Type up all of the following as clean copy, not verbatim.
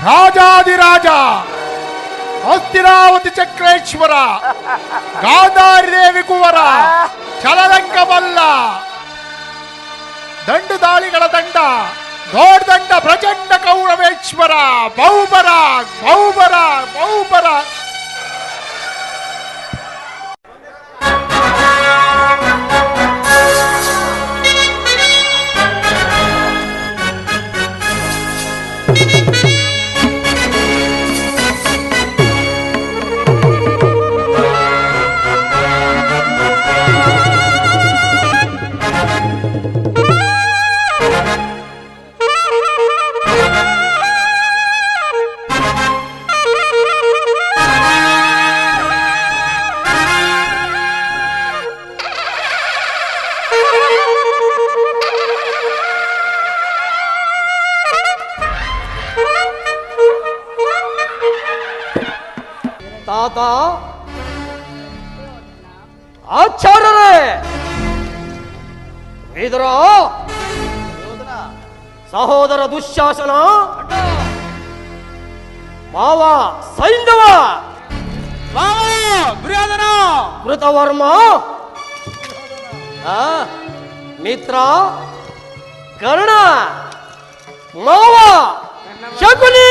ರಾಜಾದಿರಾಜ ಹಸ್ತಿನಾವತಿ ಚಕ್ರೇಶ್ವರ ಗಾಂಧಾರಿ ದೇವಿ ಕುವರ ಚಲರಂಗಮಲ್ಲ ದಂಡು ದಾಳಿಗಳ ದಂಡ ದೊಡ್ಡ ಪ್ರಚಂಡ ಕೌರವೇಶ್ವರ ಬಹುಬರ ಬಹುಬರ ಬಹುಬರ. ತಾತ ಆಚಾರ್ಯರೇ, ಇದರ ಸಹೋದರ ದುಶ್ಯಾಸನ, ಮಾವ ಸೈಂಧವ, ಕೃತವರ್ಮ, ಮಿತ್ರ ಕರ್ಣ, ಮಾವ ಶಕುನಿ,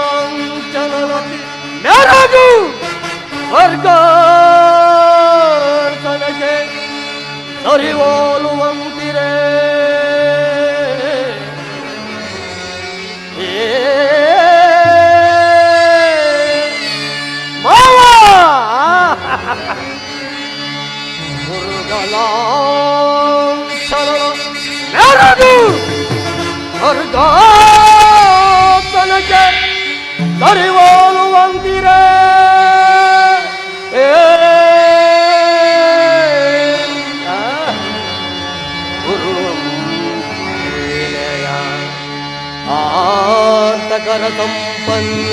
ಮುರುಗಲಾಂಚನದಿ ಮೆರಗು ವರ್ಗರ್ತನಕ್ಕೆ ಸರಿವೋಲುವಂತಿರೇ ಮಾವ ಮುರುಗಲಾಂಚನ ಮೆರಗು ವರ್ಗರ್ತನಕ್ಕೆ ಸರಿವೋಲುವಂತಿರೇ ಆಂತಕರ ಸಂಪನ್ನ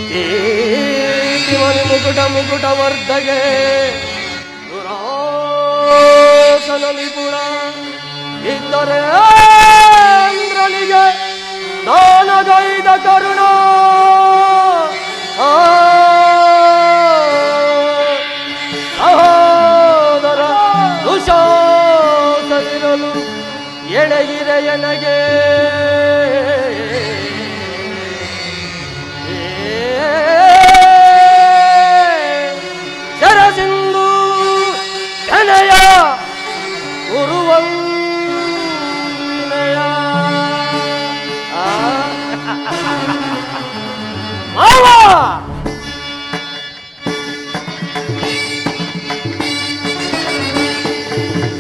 ಕೀರ್ತಿಮಣಿ ಮುಕುಟ ವರ್ಧಗೆ ದುರಾಸನ ನಿಪುಣ ಇದ್ದರೆ ಇಂದ್ರನಿಗೆ ದಾನಗೈದ ಕರುಣ ಸಹೋದರ ದುಶಾಸನಿರಲು ಎಣಗಿರೆ ಎನಗೆ ಶರಸಿಂಧು ಘನಯ ಗುರುವಂದನೆಯ ಮಾವ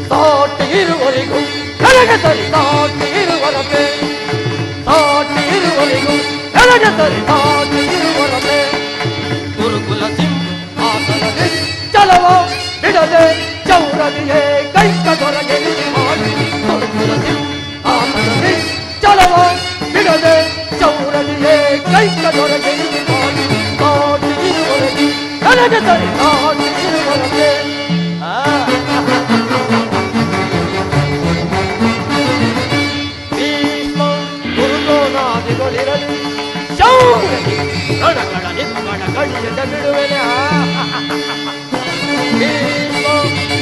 ಸಾಟಿ ಇರುವರಿಗೂ ಕನಗೆ ಸರಿ ಸಾಟಿ ಇರುವರತೆ ಸಾಟಿ ಇರುವರಿಗೂ ಕನಗೆ ಸರಿ ಸಾಟಿ ಇರುವರತೆ ಗುರುಕುಲ ಸಿಂಹಾಸನದಿ ಚಲವ ಬಿಡದೆ ಚೌರದಿಯೇ ಕೈಕ ದೊರಗೆ ಮಾಡಿ ಗುರುಕುಲ ಸಿಂಹಾಸನದಿ ಚಲವ ಬಿಡದೆ ಚೌರದಿಯೇ ಕೈಕ ದೊರಗೆ ಮಾಡಿ ಸಾಟಿ ಇರುವರೆಗೂ ಕನಗೆ ಸರಿ ಸಾಟಿ ಇರುವರತೆ ಗುರುದ್ರೋಣಾದಿಗಳಿರಲಿ ಶೌರ್ಯದಿ ಗಣಗಳ ನಿತ್ಮಣ ಕಡಿಯದ ಬಿಡುವೆನೆ ಭೀಷ್ಮ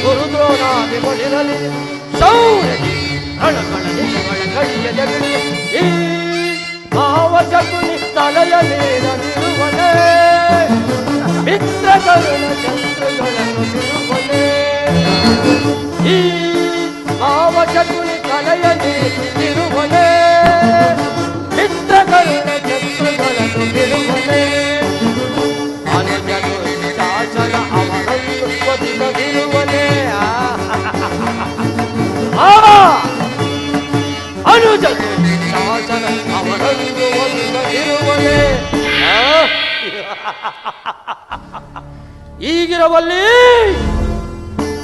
ಗುರುದ್ರೋಣಾದಿಗಳಿರಲಿ ಶೌರ್ಯದಿ ಗಣಗಳ ನಿತ್ಮಣ ಕಡಿಯದ ಬಿಡುವೆ ಈ ಮಾವ ಶಕುನಿ ತಲೆಯ ನೀರದಿರುವನೆ ಮಿತ್ರ ಕರುಣ ಚಂದ್ರಗಳನ್ನು ಬಿಡುವನೆ ಈ ಮಾವ ಶಕುನಿ ತಲೆಯ ನೀರಿರುವನೆ ಮಿತ್ರ ಕರುಣ ಚಂದ್ರಗಳನ್ನು ಬಿಡುವನೆ ಅನುಜನು ಶಾಸನ ಅವರನ್ನು ಒದಿಸದಿರುವನೆ ಅನುಜನು ಶಾಸನ ಅವರನ್ನು ಒದಿಸದಿರುವನೆ ಈಗಿರಬಲ್ಲಿ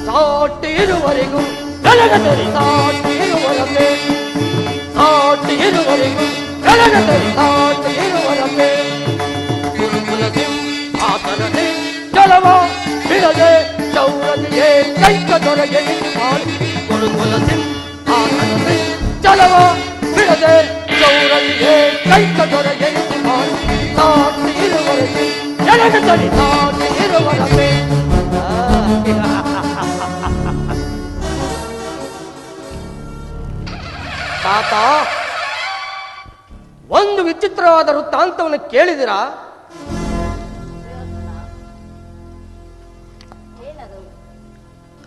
ಸಾಟಿ ಇರುವರೆಗೂ ಕಲಗದಲ್ಲಿ ಸಾಟಿ ಇರುವರತೆ ಸಾಟಿ ಇರುವರೆಗೂ ಕಲಗದಲ್ಲಿ ಸಾಟಿ ಇರುವರತೆ ಗುರುಕುಲ ಸಿಂಹಾಸನದಿ ಜಲವ ಬಿಡದೆ ಚೌರನಿಗೆ ಕೈಕ ದೊರೆಗೆ ಮಾಡಿ ಗುರುಕುಲ ಸಿಂಹಾಸನದಲ್ಲಿ ಚಲವ ಬಿಡದೆ ಚೌರನಿಗೆ ಕೈಕ ದೊರೆಗೆ ಮಾಡಿ ಸಾಕ್ಷಿ ಇರುವರೆಗೆ ಜನಗೆ ತಡಿ ಸಾಕ್ಷಿ ಇರುವರವೇ. ತಾತ, ಒಂದು ವಿಚಿತ್ರವಾದ ವೃತ್ತಾಂತವನ್ನು ಕೇಳಿದಿರಾ?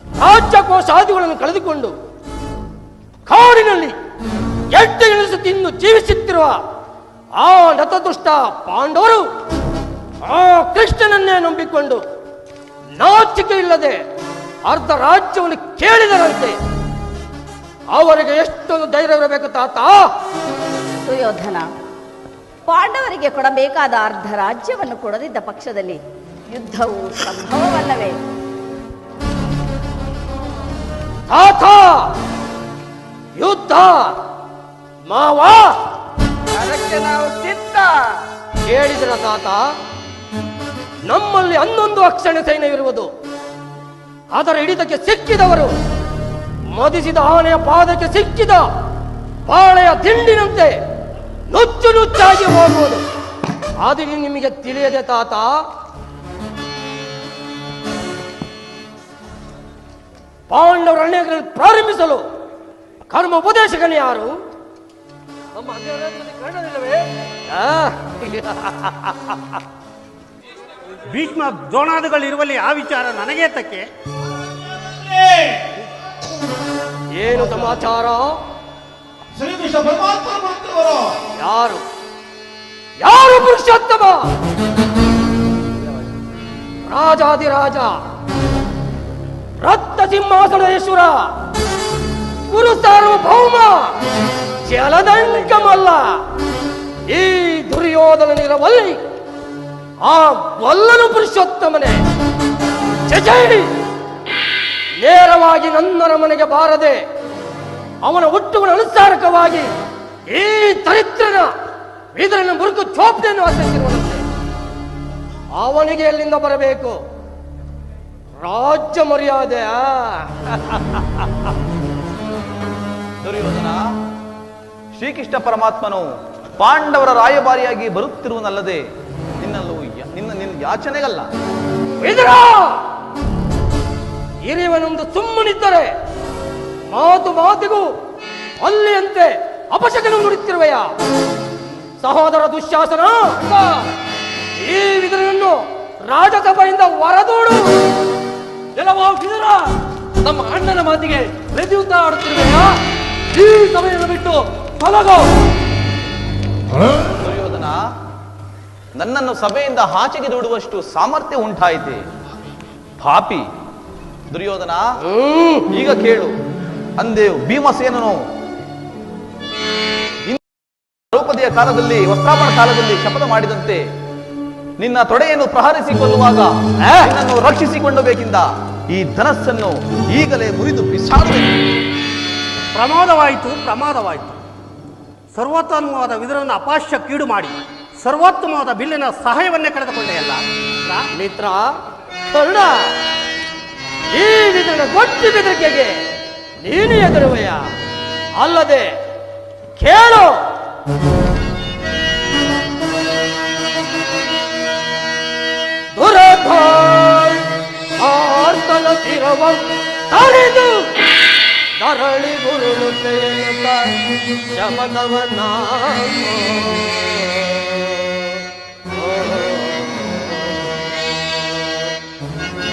ರಾಜ್ಯಕೋಶಾದಿಗಳನ್ನು ಕಳೆದುಕೊಂಡು ಕಾಡಿನಲ್ಲಿ ಎಟ್ಟು ಎಣಿಸು ತಿಂದು ಜೀವಿಸುತ್ತಿರುವ ಆ ನತದುಷ್ಟ ಪಾಂಡವರು ಆ ಕೃಷ್ಣನನ್ನೇ ನಂಬಿಕೊಂಡು ನಾಚಿಕೆ ಇಲ್ಲದೆ ಅರ್ಧ ರಾಜ್ಯವನ್ನು ಕೇಳಿದರಂತೆ. ಅವರಿಗೆ ಎಷ್ಟೊಂದು ಧೈರ್ಯವಿರಬೇಕು ತಾತ. ಸುಯೋಧನ, ಪಾಂಡವರಿಗೆ ಕೊಡಬೇಕಾದ ಅರ್ಧ ರಾಜ್ಯವನ್ನು ಕೊಡದಿದ್ದ ಪಕ್ಷದಲ್ಲಿ ಯುದ್ಧವು ಸಂಭವವಲ್ಲವೇ? ತಾತ, ಯುದ್ಧ ಮಾವ ಅದಕ್ಕೆ ನಾವು ಸಿದ್ಧ. ಕೇಳಿದ್ರ ತಾತ? ನಮ್ಮಲ್ಲಿ 11 ಅಕ್ಷಣ ಸೈನ್ಯವಿರುವುದು. ಅದರ ಹಿಡಿತಕ್ಕೆ ಸಿಕ್ಕಿದವರು ಮದಿಸಿದ ಆನೆಯ ಪಾದಕ್ಕೆ ಸಿಕ್ಕಿದ ಬಾಳೆಯ ದಿಂಡಿನಂತೆ ನುಚ್ಚು ನುಚ್ಚಾಗಿ ಹೋಗುವುದು. ಅದು ನಿಮಗೆ ತಿಳಿಯದೆ ತಾತ. ಪಾಂಡವರ ಅಣ್ಣೆಗಳನ್ನು ಪ್ರಾರಂಭಿಸಲು ಕರ್ಮ ಉಪದೇಶಕನೇ ಯಾರು? ನಮ್ಮ ಕರ್ಣನಿಲ್ಲವೇ? ಭೀಷ್ಮ ದ್ರೋಣಾದಿಗಳಿರುವಲ್ಲಿ ಆ ವಿಚಾರ ನನಗೆ ತಕ್ಕೆ. ಏನು ಸಮಾಚಾರ? ಶ್ರೀಕೃಷ್ಣ ಪರಮಾತ್ಮ ಭಕ್ತವರು ಯಾರು ಯಾರು ಪುರುಷೋತ್ತಮ? ರಾಜಾದಿರಾಜ, ರಕ್ತ ಸಿಂಹಾಸನೇಶ್ವರ, ಗುರು ಸಾರ್ವಭೌಮ, ಜಲದಂಕಮಲ್ಲ. ಈ ದುರ್ಯೋಧನನಿರವಲ್ಲಿ ಆ ವಲ್ಲನು ಪುರುಷೋತ್ತಮನೇ. ಜಜೈ, ನೇರವಾಗಿ ನನ್ನ ಮನೆಗೆ ಬಾರದೆ ಅವನ ಹುಟ್ಟುಗಳ ಅನುಸಾರಕವಾಗಿ ಈ ದರಿದ್ರನ ಇದರನ್ನ ಮುರುಕು ಚೋಪಡೆಯನ್ನು ಆಚರಿಸಿರುವಂತೆ ಅವನಿಗೆ ಎಲ್ಲಿಂದ ಬರಬೇಕು ರಾಜ್ಯ ಮರ್ಯಾದೆ? ದುರ್ಯೋಧನ, ಶ್ರೀಕೃಷ್ಣ ಪರಮಾತ್ಮನು ಪಾಂಡವರ ರಾಯಭಾರಿಯಾಗಿ ಬರುತ್ತಿರುವನಲ್ಲದೆ ನಿನ್ನ ಯಾಚನೆಗಲ್ಲ. ಇದರ ಹಿರಿಯವನೊಂದು ಸುಮ್ಮನಿದ್ದರೆ ಮಾತು ಮಾತಿಗೂ ಅಲ್ಲಿಯಂತೆ ಅಪಶಕನ ನುಡಿತಿರುವೆಯ ಸಹೋದರ ದುಶ್ಯಾಸನ. ಈ ವಿದುರನನ್ನು ರಾಜಸಭೆಯಿಂದ ಹೊರದೂಡು. ಎಲ್ಲವೋ ವಿದುರ, ನಮ್ಮ ಅಣ್ಣನ ಮಾತಿಗೆ ಪ್ರತಿಯುದ್ಧ ಆಡುತ್ತಿರುವೆಯ? ಈ ಸಭೆಯನ್ನು ಬಿಟ್ಟು ತೊಲಗೋ. ದುರ್ಯೋಧನ, ನನ್ನನ್ನು ಸಭೆಯಿಂದ ಆಚೆಗೆ ದೂಡುವಷ್ಟು ಸಾಮರ್ಥ್ಯ ಉಂಟಾಯಿತೆ. ಪಾಪಿ ದುರ್ಯೋಧನ, ಈಗ ಕೇಳು. ಅಂದೇ ಭೀಮಸೇನನು ದ್ರೌಪದಿಯ ಕಾಲದಲ್ಲಿ, ವಸ್ತ್ರಾಪಣ ಕಾಲದಲ್ಲಿ ಶಪಥ ಮಾಡಿದಂತೆ ನಿನ್ನ ತೊಡೆಯನ್ನು ಪ್ರಹರಿಸಿಕೊಳ್ಳುವಾಗ ನಿನ್ನನ್ನು ರಕ್ಷಿಸಿಕೊಳ್ಳಬೇಕಿಂದ ಈ ಧನಸ್ಸನ್ನು ಈಗಲೇ ಮುರಿದು ಬಿಸಾಡಬೇಕು. ಪ್ರಮಾದವಾಯಿತು. ಸರ್ವೋತ್ತಮವಾದ ವಿದುರನ್ನು ಅಪಾಶ್ಯ ಕೀಡು ಮಾಡಿ ಸರ್ವೋತ್ತಮವಾದ ಬಿಲ್ಲಿನ ಸಹಾಯವನ್ನೇ ಕಳೆದುಕೊಂಡೆಯಲ್ಲ ಮಿತ್ರ ಕರುಣ. ಈ ವಿಧನ ಗೊಟ್ಟಿ ಬೆದರಿಕೆಗೆ ನೀನು ಎದುರುವೆಯ? ಅಲ್ಲದೆ ಕೇಳು. ಆರ್ತನ ತಿರವ ತಡೆದು ನರಳಿ ಗುರುಳುತ್ತೆಯೆನ್ನುತ್ತ ಶಮನವನ್ನ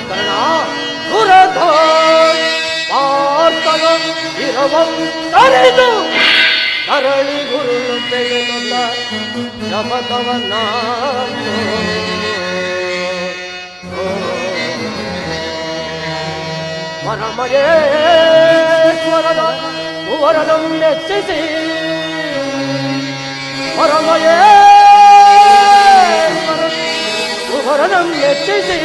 ಕರ್ಣ ದುರಧ ಆರ್ತನ ತಿರವ ತಡೆದು ನರಳಿ ಗುರುಳುತ್ತೆಯೆನ್ನುತ್ತ ಶಮನವನ್ನ ಪರಮಯೇಶ್ವರನ ಭುವರನಂ ಮೆಚ್ಚಿಸಿ, ಪರಮಯೇಶ್ವರ ಭುವರನಂ ಮೆಚ್ಚಿಸಿ,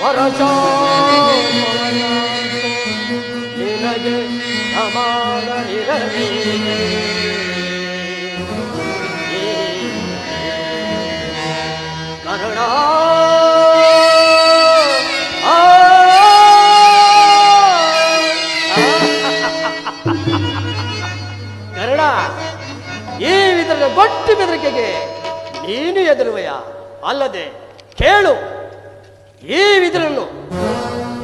ವರಸ ನಿನಗೆ ಸಮಾನರಿರಲಿ. ಕರುಣಾ ಎಚ್ಚರಿಕೆಗೆ ನೀನು ಎದುರುವೆಯ? ಅಲ್ಲದೆ ಕೇಳು, ಈ ವಿದುರನ್ನು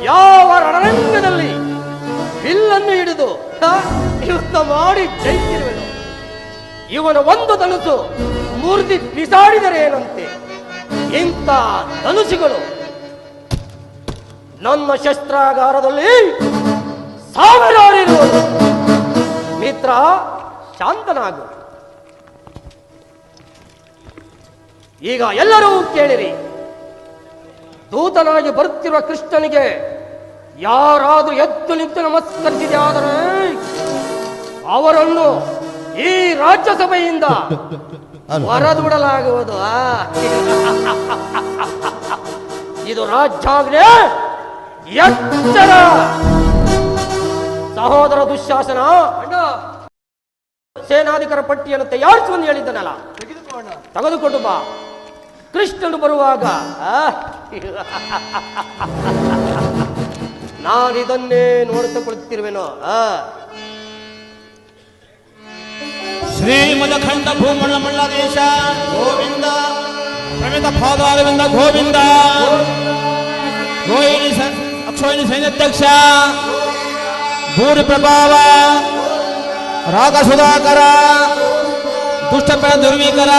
ಯಾವ ರಣರಂಗದಲ್ಲಿ ಬಿಲ್ಲನ್ನು ಹಿಡಿದು ಯುದ್ಧ ಮಾಡಿ ಜಯಿಸಿರುವೆನು. ಇವನ ಒಂದು ಧನುಸು ಮುರಿದಿ ಬಿಸಾಡಿದರೆ ಏನಂತೆ? ಇಂಥ ಧನುಸುಗಳು ನನ್ನ ಶಸ್ತ್ರಾಗಾರದಲ್ಲಿ ಸಾವಿರಾರು ಇರುವುದು. ಮಿತ್ರ, ಶಾಂತನಾಗು. ಈಗ ಎಲ್ಲರೂ ಕೇಳಿರಿ. ದೂತನಾಗಿ ಬರುತ್ತಿರುವ ಕೃಷ್ಣನಿಗೆ ಯಾರಾದರೂ ಎದ್ದು ನಿಂತು ನಮಸ್ಕರಿಸಿದೆ ಆದರೆ ಅವರನ್ನು ಈ ರಾಜ್ಯಸಭೆಯಿಂದ ಹೊರದೂಡಲಾಗುವುದು. ಇದು ರಾಜ್ಯಾಜ್ಞೆ. ಎಚ್ಚರ! ಸಹೋದರ ದುಶ್ಯಾಸನ, ಸೇನಾಧಿಕಾರ ಪಟ್ಟಿಯನ್ನು ತಯಾರಿಸುವಂತ ಹೇಳಿದ್ದನಲ್ಲ, ತೆಗೆದುಕೊಂಡು ಬಾ. ಕೃಷ್ಣನು ಬರುವಾಗ ನಾನಿದನ್ನೇ ನೋಡುತ್ತಾ ಕುಳಿತಿರುವೆನು. ಶ್ರೀಮದಖಂಡ ಭೂಮಂಡ ಮಂಡಲೇಶ ಗೋವಿಂದ, ಪ್ರಮಿತ ಪಾದಾರವಿಂದ ಗೋವಿಂದ, ರೋಹಿಣಿ ಅಕ್ಷೋಹಿಣಿ ಸೈನ್ಯಾಧ್ಯಕ್ಷ, ಭೂರಿ ಪ್ರಭಾವ, ರಾಗ ಸುಧಾಕರ, ದುಷ್ಟಪರ ದುರ್ವೀಕರ,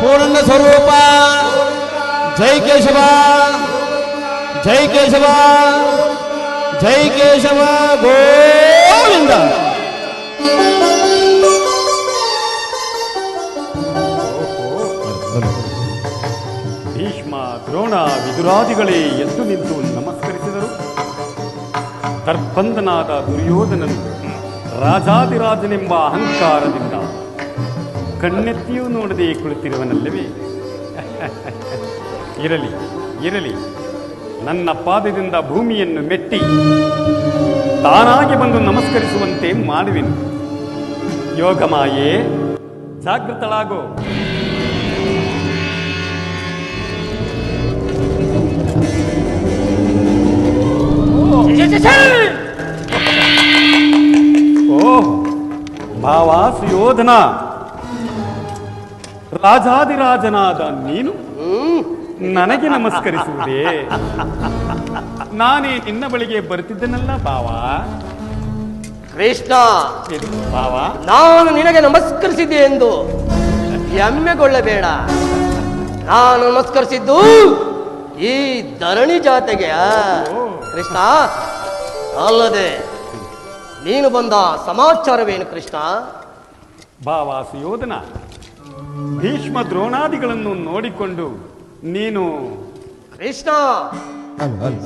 ಪೂರ್ಣ ಸ್ವರೂಪ, ಜೈ ಕೇಶವ, ಜೈ ಕೇಶವ, ಜೈ ಕೇಶವ ಗೋವಿಂದ. ಭೀಷ್ಮ, ದ್ರೋಣ, ವಿದುರಾದಿಗಳೇ ಎದ್ದು ನಿಂತು ನಮಸ್ಕರಿಸಿದರು. ದರ್ಬಂಧನಾದ ದುರ್ಯೋಧನನು ರಾಜಾದಿರಾಜನೆಂಬ ಅಹಂಕಾರದಿಂದ ಕಣ್ಣೆತ್ತಿಯೂ ನೋಡದೆ ಕುಳಿತಿರುವನಲ್ಲವೇ? ಇರಲಿ ಇರಲಿ, ನನ್ನ ಪಾದದಿಂದ ಭೂಮಿಯನ್ನು ಮೆಟ್ಟಿ ತಾನಾಗಿ ಬಂದು ನಮಸ್ಕರಿಸುವಂತೆ ಮಾಡುವೆನು. ಯೋಗಮಾಯೇ, ಜಾಗೃತಳಾಗೋ. ಓಹ್ ಭಾವ ಸುಯೋಧನ, ರಾಜಾದಿರಾಜನಾದ ನೀನು ನನಗೆ ನಮಸ್ಕರಿಸುವುದೇ? ನಾನೇ ನಿನ್ನ ಬಳಿಗೆ ಬರುತ್ತಿದ್ದನಲ್ಲ ಭಾವ. ಕೃಷ್ಣ, ಭಾವ, ನಾನು ನಿನಗೆ ನಮಸ್ಕರಿಸಿದ್ದೆ ಎಂದು ಹೆಮ್ಮೆಗೊಳ್ಳಬೇಡ. ನಾನು ನಮಸ್ಕರಿಸಿದ್ದು ಈ ಧರಣಿ ಜಾತೆಗೆ ಕೃಷ್ಣ. ಅಲ್ಲದೆ ನೀನು ಬಂದ ಸಮಾಚಾರವೇನು ಕೃಷ್ಣ? ಭಾವ ಸುಯೋಧನ, ಭೀಷ್ಮ ದ್ರೋಣಾದಿಗಳನ್ನು ನೋಡಿಕೊಂಡು ನೀನು ಕೃಷ್ಣ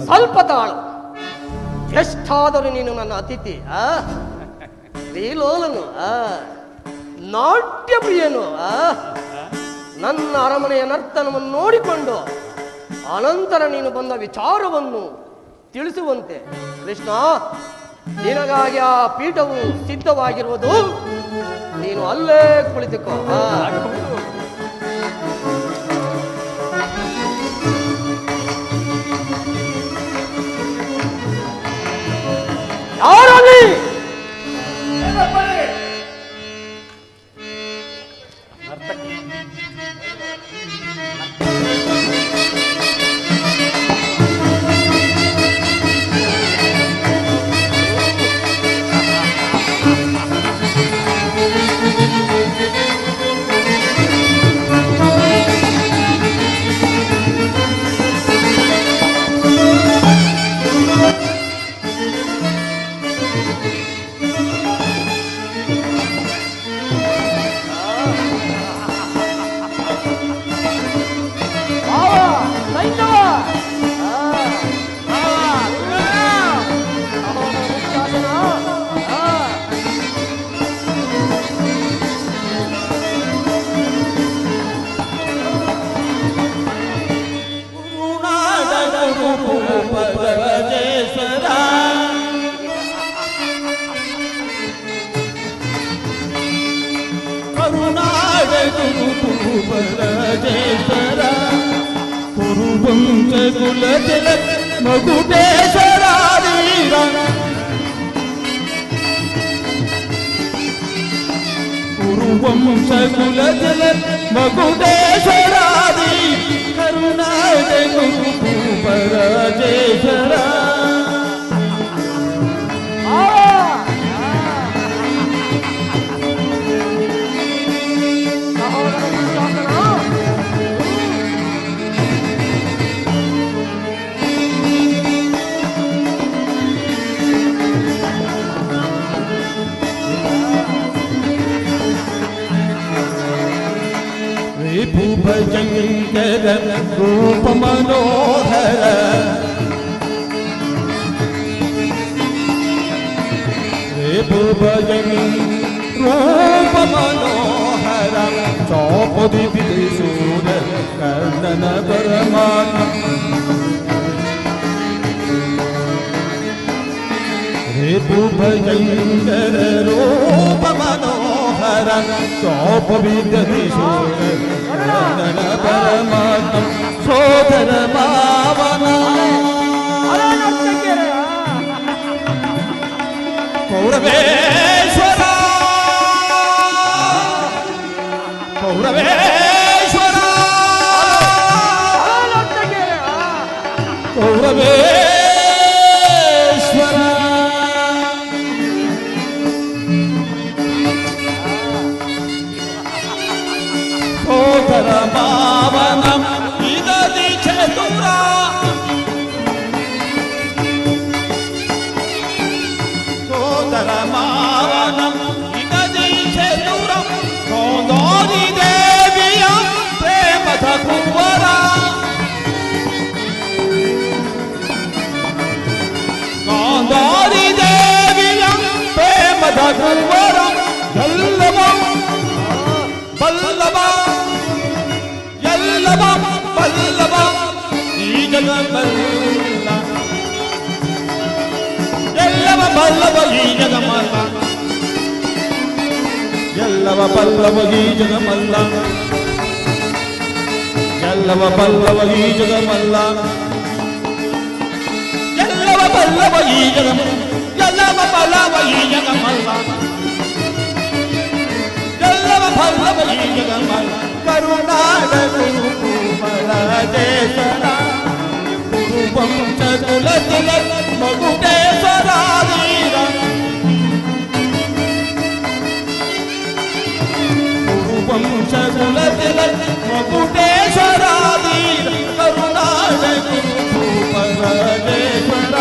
ಸ್ವಲ್ಪ ತಾಳು. ಎಷ್ಟಾದರೂ ನೀನು ನನ್ನ ಅತಿಥಿ, ಶ್ರೀಲೋಲನು, ನಾಟ್ಯ ಪ್ರಿಯನು. ನನ್ನ ಅರಮನೆಯ ನರ್ತನವನ್ನು ನೋಡಿಕೊಂಡು ಅನಂತರ ನೀನು ಬಂದ ವಿಚಾರವನ್ನು ತಿಳಿಸುವಂತೆ. ಕೃಷ್ಣ, ನಿನಗಾಗಿ ಆ ಪೀಠವು ಸಿದ್ಧವಾಗಿರುವುದು. ನೀನು ಅಲ್ಲೇ ಕುಳಿತುಕೋ. ಯಾರಲ್ಲಿ ಕುರುವಂಶ ವಂಶಕುಲಜಲ ಮಗುಡೇಶ್ವರಾದಿ ಕರುಣಾಜಯ ಪರಾಜೇಶ್ವರ ಭಜಂಕರ ರೂಪ ಮನೋಹರ ಭಜನ್ ರೂಪ ಮನೋಹರ ಚೌಪದಿ ಬಿಡಿಸೂರ ಕರ್ಣನ ಪರಮಾತ್ಮ ಭಜಂಕರ ರೂಪ ಮನೋಹರ ಚೌಪದಿ ಬಿಡಿಸೂರ ಕರ್ಣನ ಪರಮಾತ್ಮ ಸೋದರ ಭಾವನ ಕೌರವೇಶ್ವರ ಕೌರವೇಶ್ವರ ಕೌರವೇಶ್ವರ ಸೋದರ ಭಾವನ ಇದದಿ ಚತುರ ಸೋದರ ಮಾವನ ಇದದಿ ಚತುರ ಸೋದರಿ ದೇವಿಯ ಪ್ರೇಮದ ಕುವರ ಸೋದರಿ ದೇವಿಯ ಪ್ರೇಮದ ಕುವರ ಎಲ್ಲವ ಬಲ್ಲವ ಎಲ್ಲವ ಬಲ್ಲವ ಈ ಜಗಬಲ್ಲ ಎಲ್ಲವ ಬಲ್ಲವ ಈ ಜಗಮಲ್ಲ ಎಲ್ಲವ ಬಲ್ಲವ ಈ ಜಗಮಲ್ಲ ಎಲ್ಲವ ಬಲ್ಲವ ಈ ಜಗಮಲ್ಲ ಎಲ್ಲವ ಬಲ್ಲವ ಈ ಜಗಮಲ್ಲ ಎಲ್ಲವ ಬಲ್ಲವ ಈ ಜಗಮಲ್ಲ ಎಲ್ಲವ ಬಲ್ಲವ ಈ ಜಗಮಲ್ಲ ಕರುಣಾಡ ದೇಶನ ವಂಶಕುಲ ತಿಲಕ ಮಗುಡೇಶ್ವರಾಧೀರ ವಂಶಕುಲ ತಿಲಕ ಮಗುಡೇಶ್ವರಾಧೀರ ಕರುಣಾಡ ಪರದೇಶ್ವರ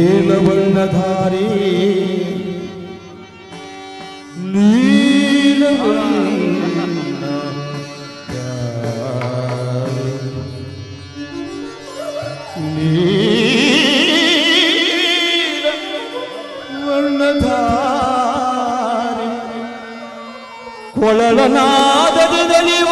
ನೀಲವರ್ಣಧಾರಿ ವರ್ಣಧಾರಿ ಕೊಳಲನಾದದಿ ನಲಿವ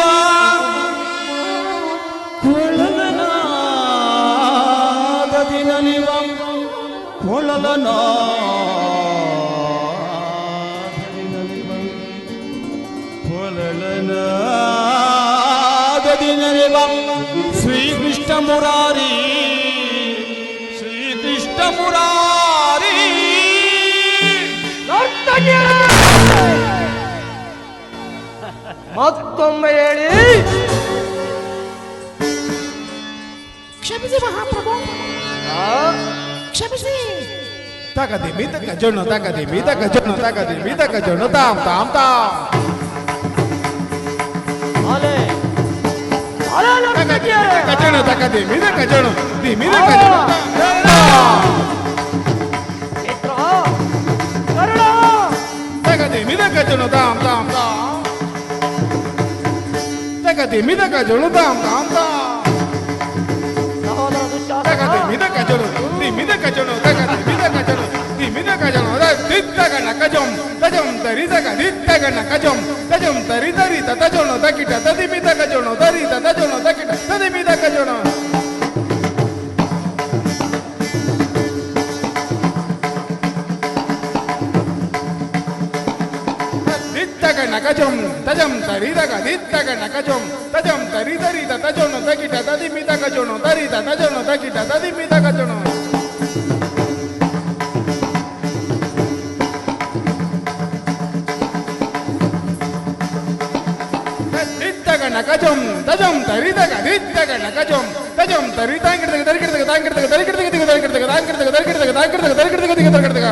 ಕೊಳಲನಾದದಿ ನಲಿವ ಶ್ರೀಕೃಷ್ಣ ಮುರಾರಿ ಶ್ರೀಕೃಷ್ಣ ಮುರಾರಿ ಮತ್ತೊಮ್ಮೆ ಹೇಳಿ. ಕ್ಷಮಿಸಿ ಮಹಾಪ್ರಭು, ಆ? ಕ್ಷಮಿಸಿ. ತಗದಿ ಮಿತ ಕಜೋಣ ತಗದಿ ಮಿತ ಕಜೋಣ ತಗದಿ ಮಿತ ಕಜೋಣ ತಾಮ್ ತಾಮ್ ತಾಮ್. ಅಲೆ ಅಲೆ ಲಂಕಕ್ಕೆ. ಕಜೋಣ ತಗದಿ ಮಿತ ಕಜೋಣ ದಿ ಮಿತ ಕಜೋಣ ಮಿತ್ರ ಕರುಣ. ತಗದಿ ಮಿತ ಕಜೋಣ ತಾಮ್ ತಾಮ್ ತಾಮ್. ತಗದಿ ಮಿತ ಕಜೋಣ ತಾಮ್ ತಾಮ್ ತಾಮ್. ಸಹೋದರ ದುಶ್ಯಾಸನ. ತಗದಿ ಮಿತ ಕಜೋಣ ದಿ ಮಿತ ಕಜೋಣ ತಗದಿ ಮಿತ ಕಜೋಣ ದಿ ಮಿತ ಕಜೋಣ ದಿತ್ತಗಣ ಕಜೋಂ ತಜಂ ತರಿದಗ ದಿತ್ತಗಣ ಕಜೋಂ ತಜಂ ತರಿ ತರಿ ತಜೋಣ ತಕಿಟ ತದಿ ಮಿತ ಕಜೋಣ ತರಿ ತಜೋಣ ತಕಿಟ ತದಿ ಮಿತ ಕಜೋಣ. ದಿತ್ತಗಣ ಕಜೋಂ ತಜಂ ತರಿದಗ ದಿತ್ತಗಣ ಕಜೋಂ ತಜಂ ತರಿ ತರಿ ತಜೋಣ ತಕಿಟ ತದಿ ಮಿತ ಕಜೋಣ ತರಿ ತಜೋಣ ತಕಿಟ ತದಿ ಮಿತ ಕಜೋಣ. ನಕಜಂ ತಜಂ ತರಿದಗ ದಿತ್ತಗ ನಕಜಂ ತಜಂ ತರಿ ತಾಂಗಿಡದಗ ದರಿಗಿಡದಗ ತಾಂಗಿಡದಗ ದರಿಗಿಡದಗ ದಿಗ ದರಿಗಿಡದಗ ತಾಂಗಿಡದಗ ದರಿಗಿಡದಗ ತಾಂಗಿಡದಗ ದರಿಗಿಡದಗ ದಿಗ ದರಿಗಿಡದಗ.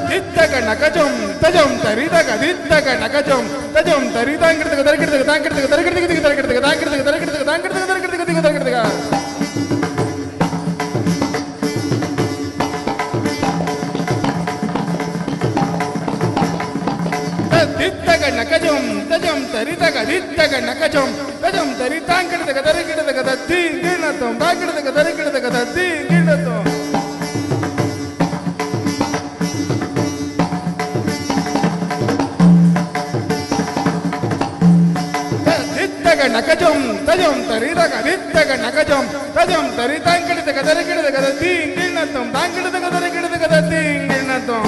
ದಿತ್ತಗ ನಕಜಂ ತಜಂ ತರಿದಗ ದಿತ್ತಗ ನಕಜಂ ತಜಂ ತರಿ ತಾಂಗಿಡದಗ ದರಿಗಿಡದಗ ತಾಂಗಿಡದಗ ದರಿಗಿಡದಗ ದಿಗ ದರಿಗಿಡದಗ ತಾಂಗಿಡದಗ ದರಿಗಿಡದಗ ತಾಂಗಿಡದಗ ದರಿಗಿಡದಗ ದಿಗ ದರಿಗಿಡದಗ. ದಿತ್ತಗ ನಕಜಂ ತಜಂ ತರಿದಗ ದಿತ್ತಗ ನಕಜಂ ತಜಂ ತರಿ ತಾಂಗಿಡದಗ ದರಿಗಿಡದಗ ದತ್ತಿ ಗಿಣತಂ ತಾಂಗಿಡದಗ ದರಿಗಿಡದಗ ದತ್ತಿ ಗಿಣತಂ. ದಿತ್ತಗ ನಕಜಂ ತಜಂ ತರಿದಗ ದಿತ್ತಗ ನಕಜಂ ತಜಂ ತರಿ ತಾಂಗಿಡದಗ ದರಿಗಿಡದಗ ದತ್ತಿ ಗಿಣತಂ ತಾಂಗಿಡದಗ ದರಿಗಿಡದಗ ದತ್ತಿ ಗಿಣತಂ.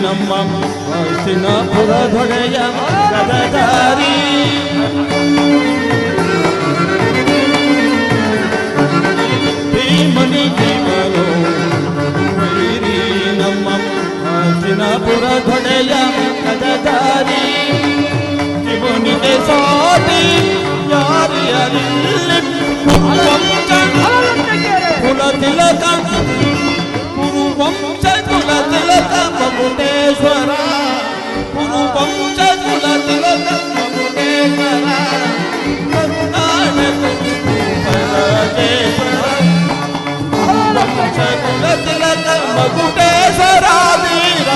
ನಮ್ಮ ಹಸಿನಪುರ ದೊಡೆಯ ಗದಧಾರಿ ಭೀಮನಿ ಜೀವನು ವೈರಿ ನಮ್ಮ ಹಸಿನಪುರ ದೊಡೆಯ ಗದಧಾರಿ ಶಿವನಿಗೆ ಸಾಟಿ ಯಾರಿಯರಿಲ್ಲಿ ಕುಲ ತಿಲಕ ಕುರುವಂಶ ಕುಲ ತಿಲಕ ಮಗುಟೇಶ್ವರ ಕುರುವಂಶ ಕುಲ ತಿಲಕ ಮಗುಟೇಶ್ವರ ಕರುನಾಟಕ ರಾಜೇಶ್ವರ ಕುರುವಂಶ ಕುಲ ತಿಲಕ ಮಗುಟೇಶ್ವರ ವೀರ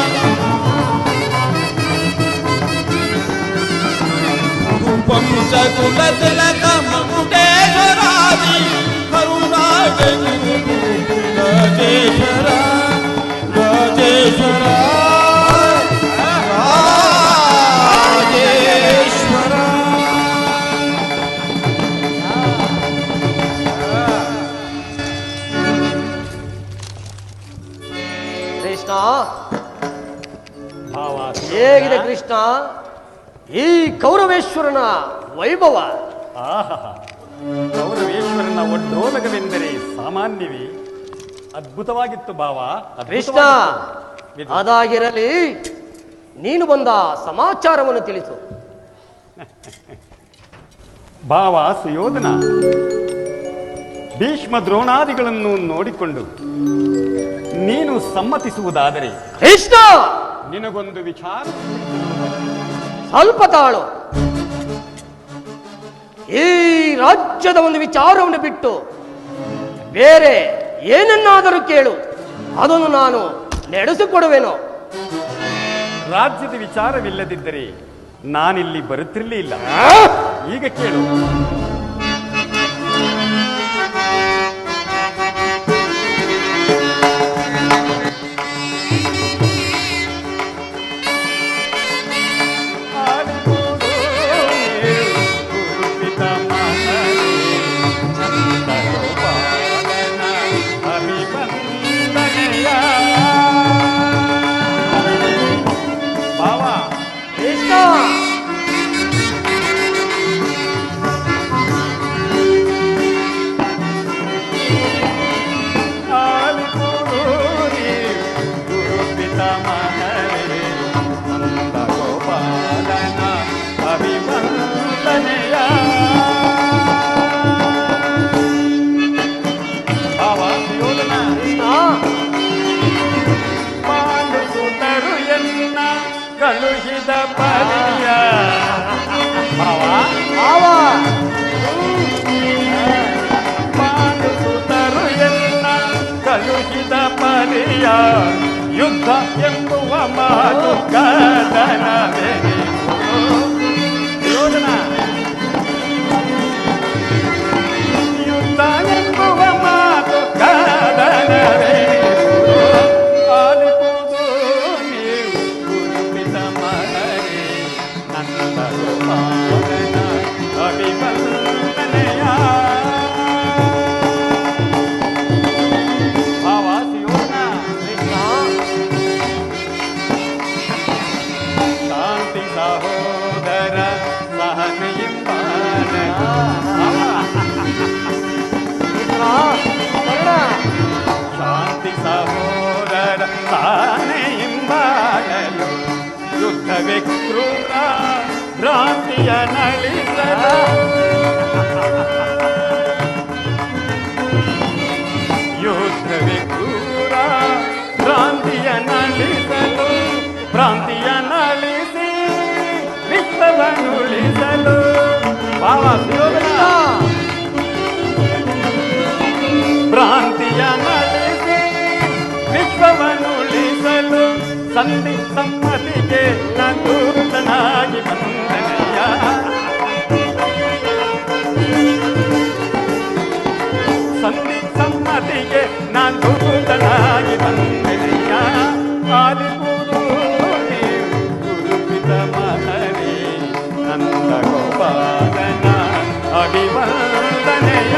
ಕುರುವಂಶ ಕುಲ ತಿಲಕ ಮಗುಟೇಶ್ವರ ಕರುನಾಟಕ ರಾಜೇಶ್ವರ ರಾಜೇಶ್ವರ ರಾಜೇಶ್ವರ. ಕೃಷ್ಣ ಭಾವ ಹೇಗಿದೆ ಕೃಷ್ಣ ಈ ಕೌರವೇಶ್ವರನ ವೈಭವ? ಆಹಾ, ಕೌರವೇಶ್ವರನ ಒಡ್ಡೋಲಗವೆಂದರೆ ಸಾಮಾನ್ಯವೇ? ಅದ್ಭುತವಾಗಿತ್ತು ಭಾವ. ಕೃಷ್ಣ ಅದಾಗಿರಲಿ, ನೀನು ಬಂದ ಸಮಾಚಾರವನ್ನು ತಿಳಿಸು. ಭಾವ ಸುಯೋಧನ, ಭೀಷ್ಮ ದ್ರೋಣಾದಿಗಳನ್ನು ನೋಡಿಕೊಂಡು ನೀನು ಸಮ್ಮತಿಸುವುದಾದರೆ ಕೃಷ್ಣ ನಿನಗೊಂದು ವಿಚಾರ. ಸ್ವಲ್ಪ ತಾಳು. ಈ ರಾಜ್ಯದ ಒಂದು ವಿಚಾರವನ್ನು ಬಿಟ್ಟು ಬೇರೆ ಏನನ್ನಾದರೂ ಕೇಳು, ಅದನ್ನು ನಾನು ನಡೆಸಿಕೊಡುವೆನು. ರಾಜ್ಯದ ವಿಚಾರವಿಲ್ಲದಿದ್ದರೆ ನಾನಿಲ್ಲಿ ಬರುತ್ತಿರಲಿಲ್ಲ. ಈಗ ಕೇಳು. ಕಳುಹಿದ ಪರಿಯ ಸುತರು ಎಲ್ಲ ಕಳುಹಿದ ಪರಿಯ ಯುದ್ಧ ಎಂಬುವ ಮಾತು ಕದನವೇ ಯೋಧನ ಯುದ್ಧ ಎಂಬುವ ಮಾತು ಕದನವೇ ಯುದ್ಧವೇ ಕ್ರೂರ ಭ್ರಾಂತಿಯ ನಳಿಸಲು ಯುದ್ಧವೇ ಕ್ರೂರ ಭ್ರಾಂತಿಯ ನಳಿಸಲು ಭ್ರಾಂತಿಯ ನಳಿಸಿ ವಿಶ್ವವನ್ನುಳಿಸಲು ಭ್ರಾಂತಿಯ ನಳಿಸಿ ವಿಶ್ವವನ್ನುಳಿಸಲು ಸಂಧಿ ಸಮ್ಮತಿಗೆ ನೂತನಾಗಿ ಬಂದನೆಯ ಸಂಧಿ ಸಮ್ಮತಿಗೆ ನೂತನಾಗಿ ಬಂದನೆಯ ಆಲಿಪುದು ಗುರುಪಿತ ಮಹರೇ ನಂದ ಗೋಪಾಲನ ಅಭಿವಂದನೆಯ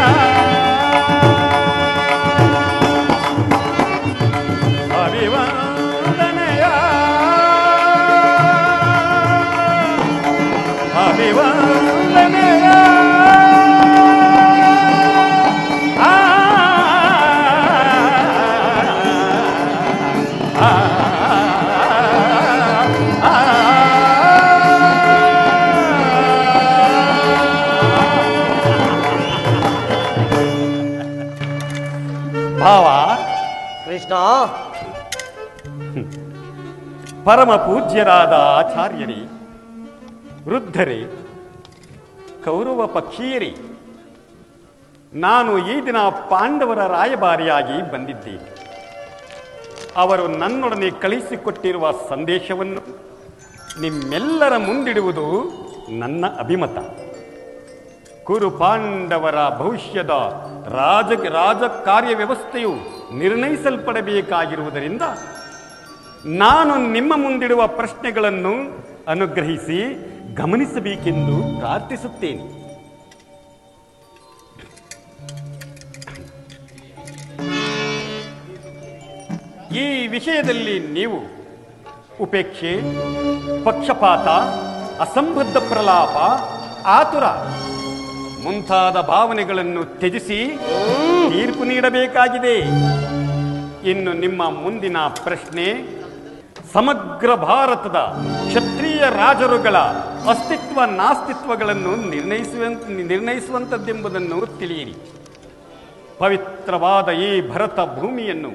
ಭಾವ ಕೃಷ್ಣ, ಪರಮ ಪೂಜ್ಯರಾದ ಆಚಾರ್ಯರೇ, ವೃದ್ಧರೇ, ಕೌರವ ಪಕ್ಷೀಯರೇ, ನಾನು ಈ ದಿನ ಪಾಂಡವರ ರಾಯಭಾರಿಯಾಗಿ ಬಂದಿದ್ದೇನೆ. ಅವರು ನನ್ನೊಡನೆ ಕಳಿಸಿಕೊಟ್ಟಿರುವ ಸಂದೇಶವನ್ನು ನಿಮ್ಮೆಲ್ಲರ ಮುಂದಿಡುವುದು ನನ್ನ ಅಭಿಮತ. ಕುರು ಪಾಂಡವರ ಭವಿಷ್ಯದ ರಾಜ ಕಾರ್ಯ ವ್ಯವಸ್ಥೆಯು ನಿರ್ಣಯಿಸಲ್ಪಡಬೇಕಾಗಿರುವುದರಿಂದ ನಾನು ನಿಮ್ಮ ಮುಂದಿಡುವ ಪ್ರಶ್ನೆಗಳನ್ನು ಅನುಗ್ರಹಿಸಿ ಗಮನಿಸಬೇಕೆಂದು ಪ್ರಾರ್ಥಿಸುತ್ತೇನೆ. ಈ ವಿಷಯದಲ್ಲಿ ನೀವು ಉಪೇಕ್ಷೆ, ಪಕ್ಷಪಾತ, ಅಸಂಬದ್ಧ ಪ್ರಲಾಪ, ಆತುರ ಮುಂತಾದ ಭಾವನೆಗಳನ್ನು ತ್ಯಜಿಸಿ ತೀರ್ಪು ನೀಡಬೇಕಾಗಿದೆ. ಇನ್ನು ನಿಮ್ಮ ಮುಂದಿನ ಪ್ರಶ್ನೆ, ಸಮಗ್ರ ಭಾರತದ ಕ್ಷತ್ರಿಯ ರಾಜರುಗಳ ಅಸ್ತಿತ್ವ ನಾಸ್ತಿತ್ವಗಳನ್ನು ನಿರ್ಣಯಿಸುವಂಥದ್ದೆಂಬುದನ್ನು ತಿಳಿಯಿರಿ. ಪವಿತ್ರವಾದ ಈ ಭರತ ಭೂಮಿಯನ್ನು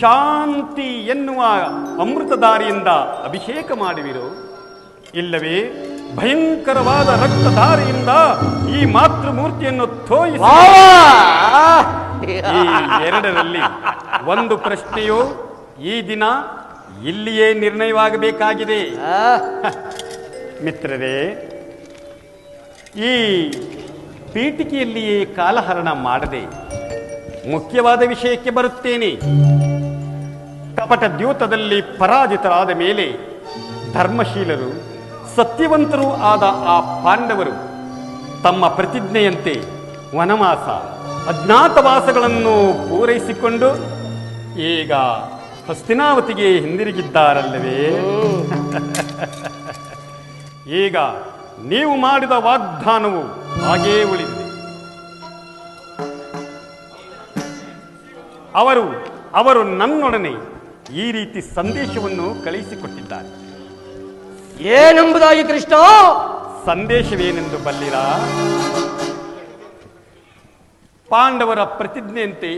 ಶಾಂತಿ ಎನ್ನುವ ಅಮೃತಧಾರಿಯಿಂದ ಅಭಿಷೇಕ ಮಾಡುವಿರೋ, ಇಲ್ಲವೇ ಭಯಂಕರವಾದ ರಕ್ತಧಾರಿಯಿಂದ ಈ ಮಾತೃಮೂರ್ತಿಯನ್ನು ತೋಯಿಸಿ ಈ ಎರಡರಲ್ಲಿ ಒಂದು ಪ್ರಶ್ನೆಯು ಈ ದಿನ ಇಲ್ಲಿಯೇ ನಿರ್ಣಯವಾಗಬೇಕಾಗಿದೆ. ಮಿತ್ರರೇ, ಈ ಪೀಠಿಕೆಯಲ್ಲಿಯೇ ಕಾಲಹರಣ ಮಾಡದೆ ಮುಖ್ಯವಾದ ವಿಷಯಕ್ಕೆ ಬರುತ್ತೇನೆ. ಕಪಟ ದ್ಯೂತದಲ್ಲಿ ಪರಾಜಿತರಾದ ಮೇಲೆ ಧರ್ಮಶೀಲರು ಸತ್ಯವಂತರೂ ಆದ ಆ ಪಾಂಡವರು ತಮ್ಮ ಪ್ರತಿಜ್ಞೆಯಂತೆ ವನವಾಸ ಅಜ್ಞಾತವಾಸಗಳನ್ನು ಪೂರೈಸಿಕೊಂಡು ಈಗ ಹಸ್ತಿನಾವತಿಗೆ ಹಿಂದಿರುಗಿದ್ದಾರಲ್ಲವೇ? ಈಗ ನೀವು ಮಾಡಿದ ವಾಗ್ದಾನವು ಹಾಗೇ ಉಳಿದಿದೆ. ಅವರು ನನ್ನೊಡನೆ ಈ ರೀತಿ ಸಂದೇಶವನ್ನು ಕಳುಹಿಸಿಕೊಟ್ಟಿದ್ದಾರೆ. ಏನೆಂಬುದಾಗಿ ಕೃಷ್ಣ? ಸಂದೇಶವೇನೆಂದು ಬಲ್ಲಿರಾ? ಪಾಂಡವರ ಪ್ರತಿಜ್ಞೆಯಂತೆ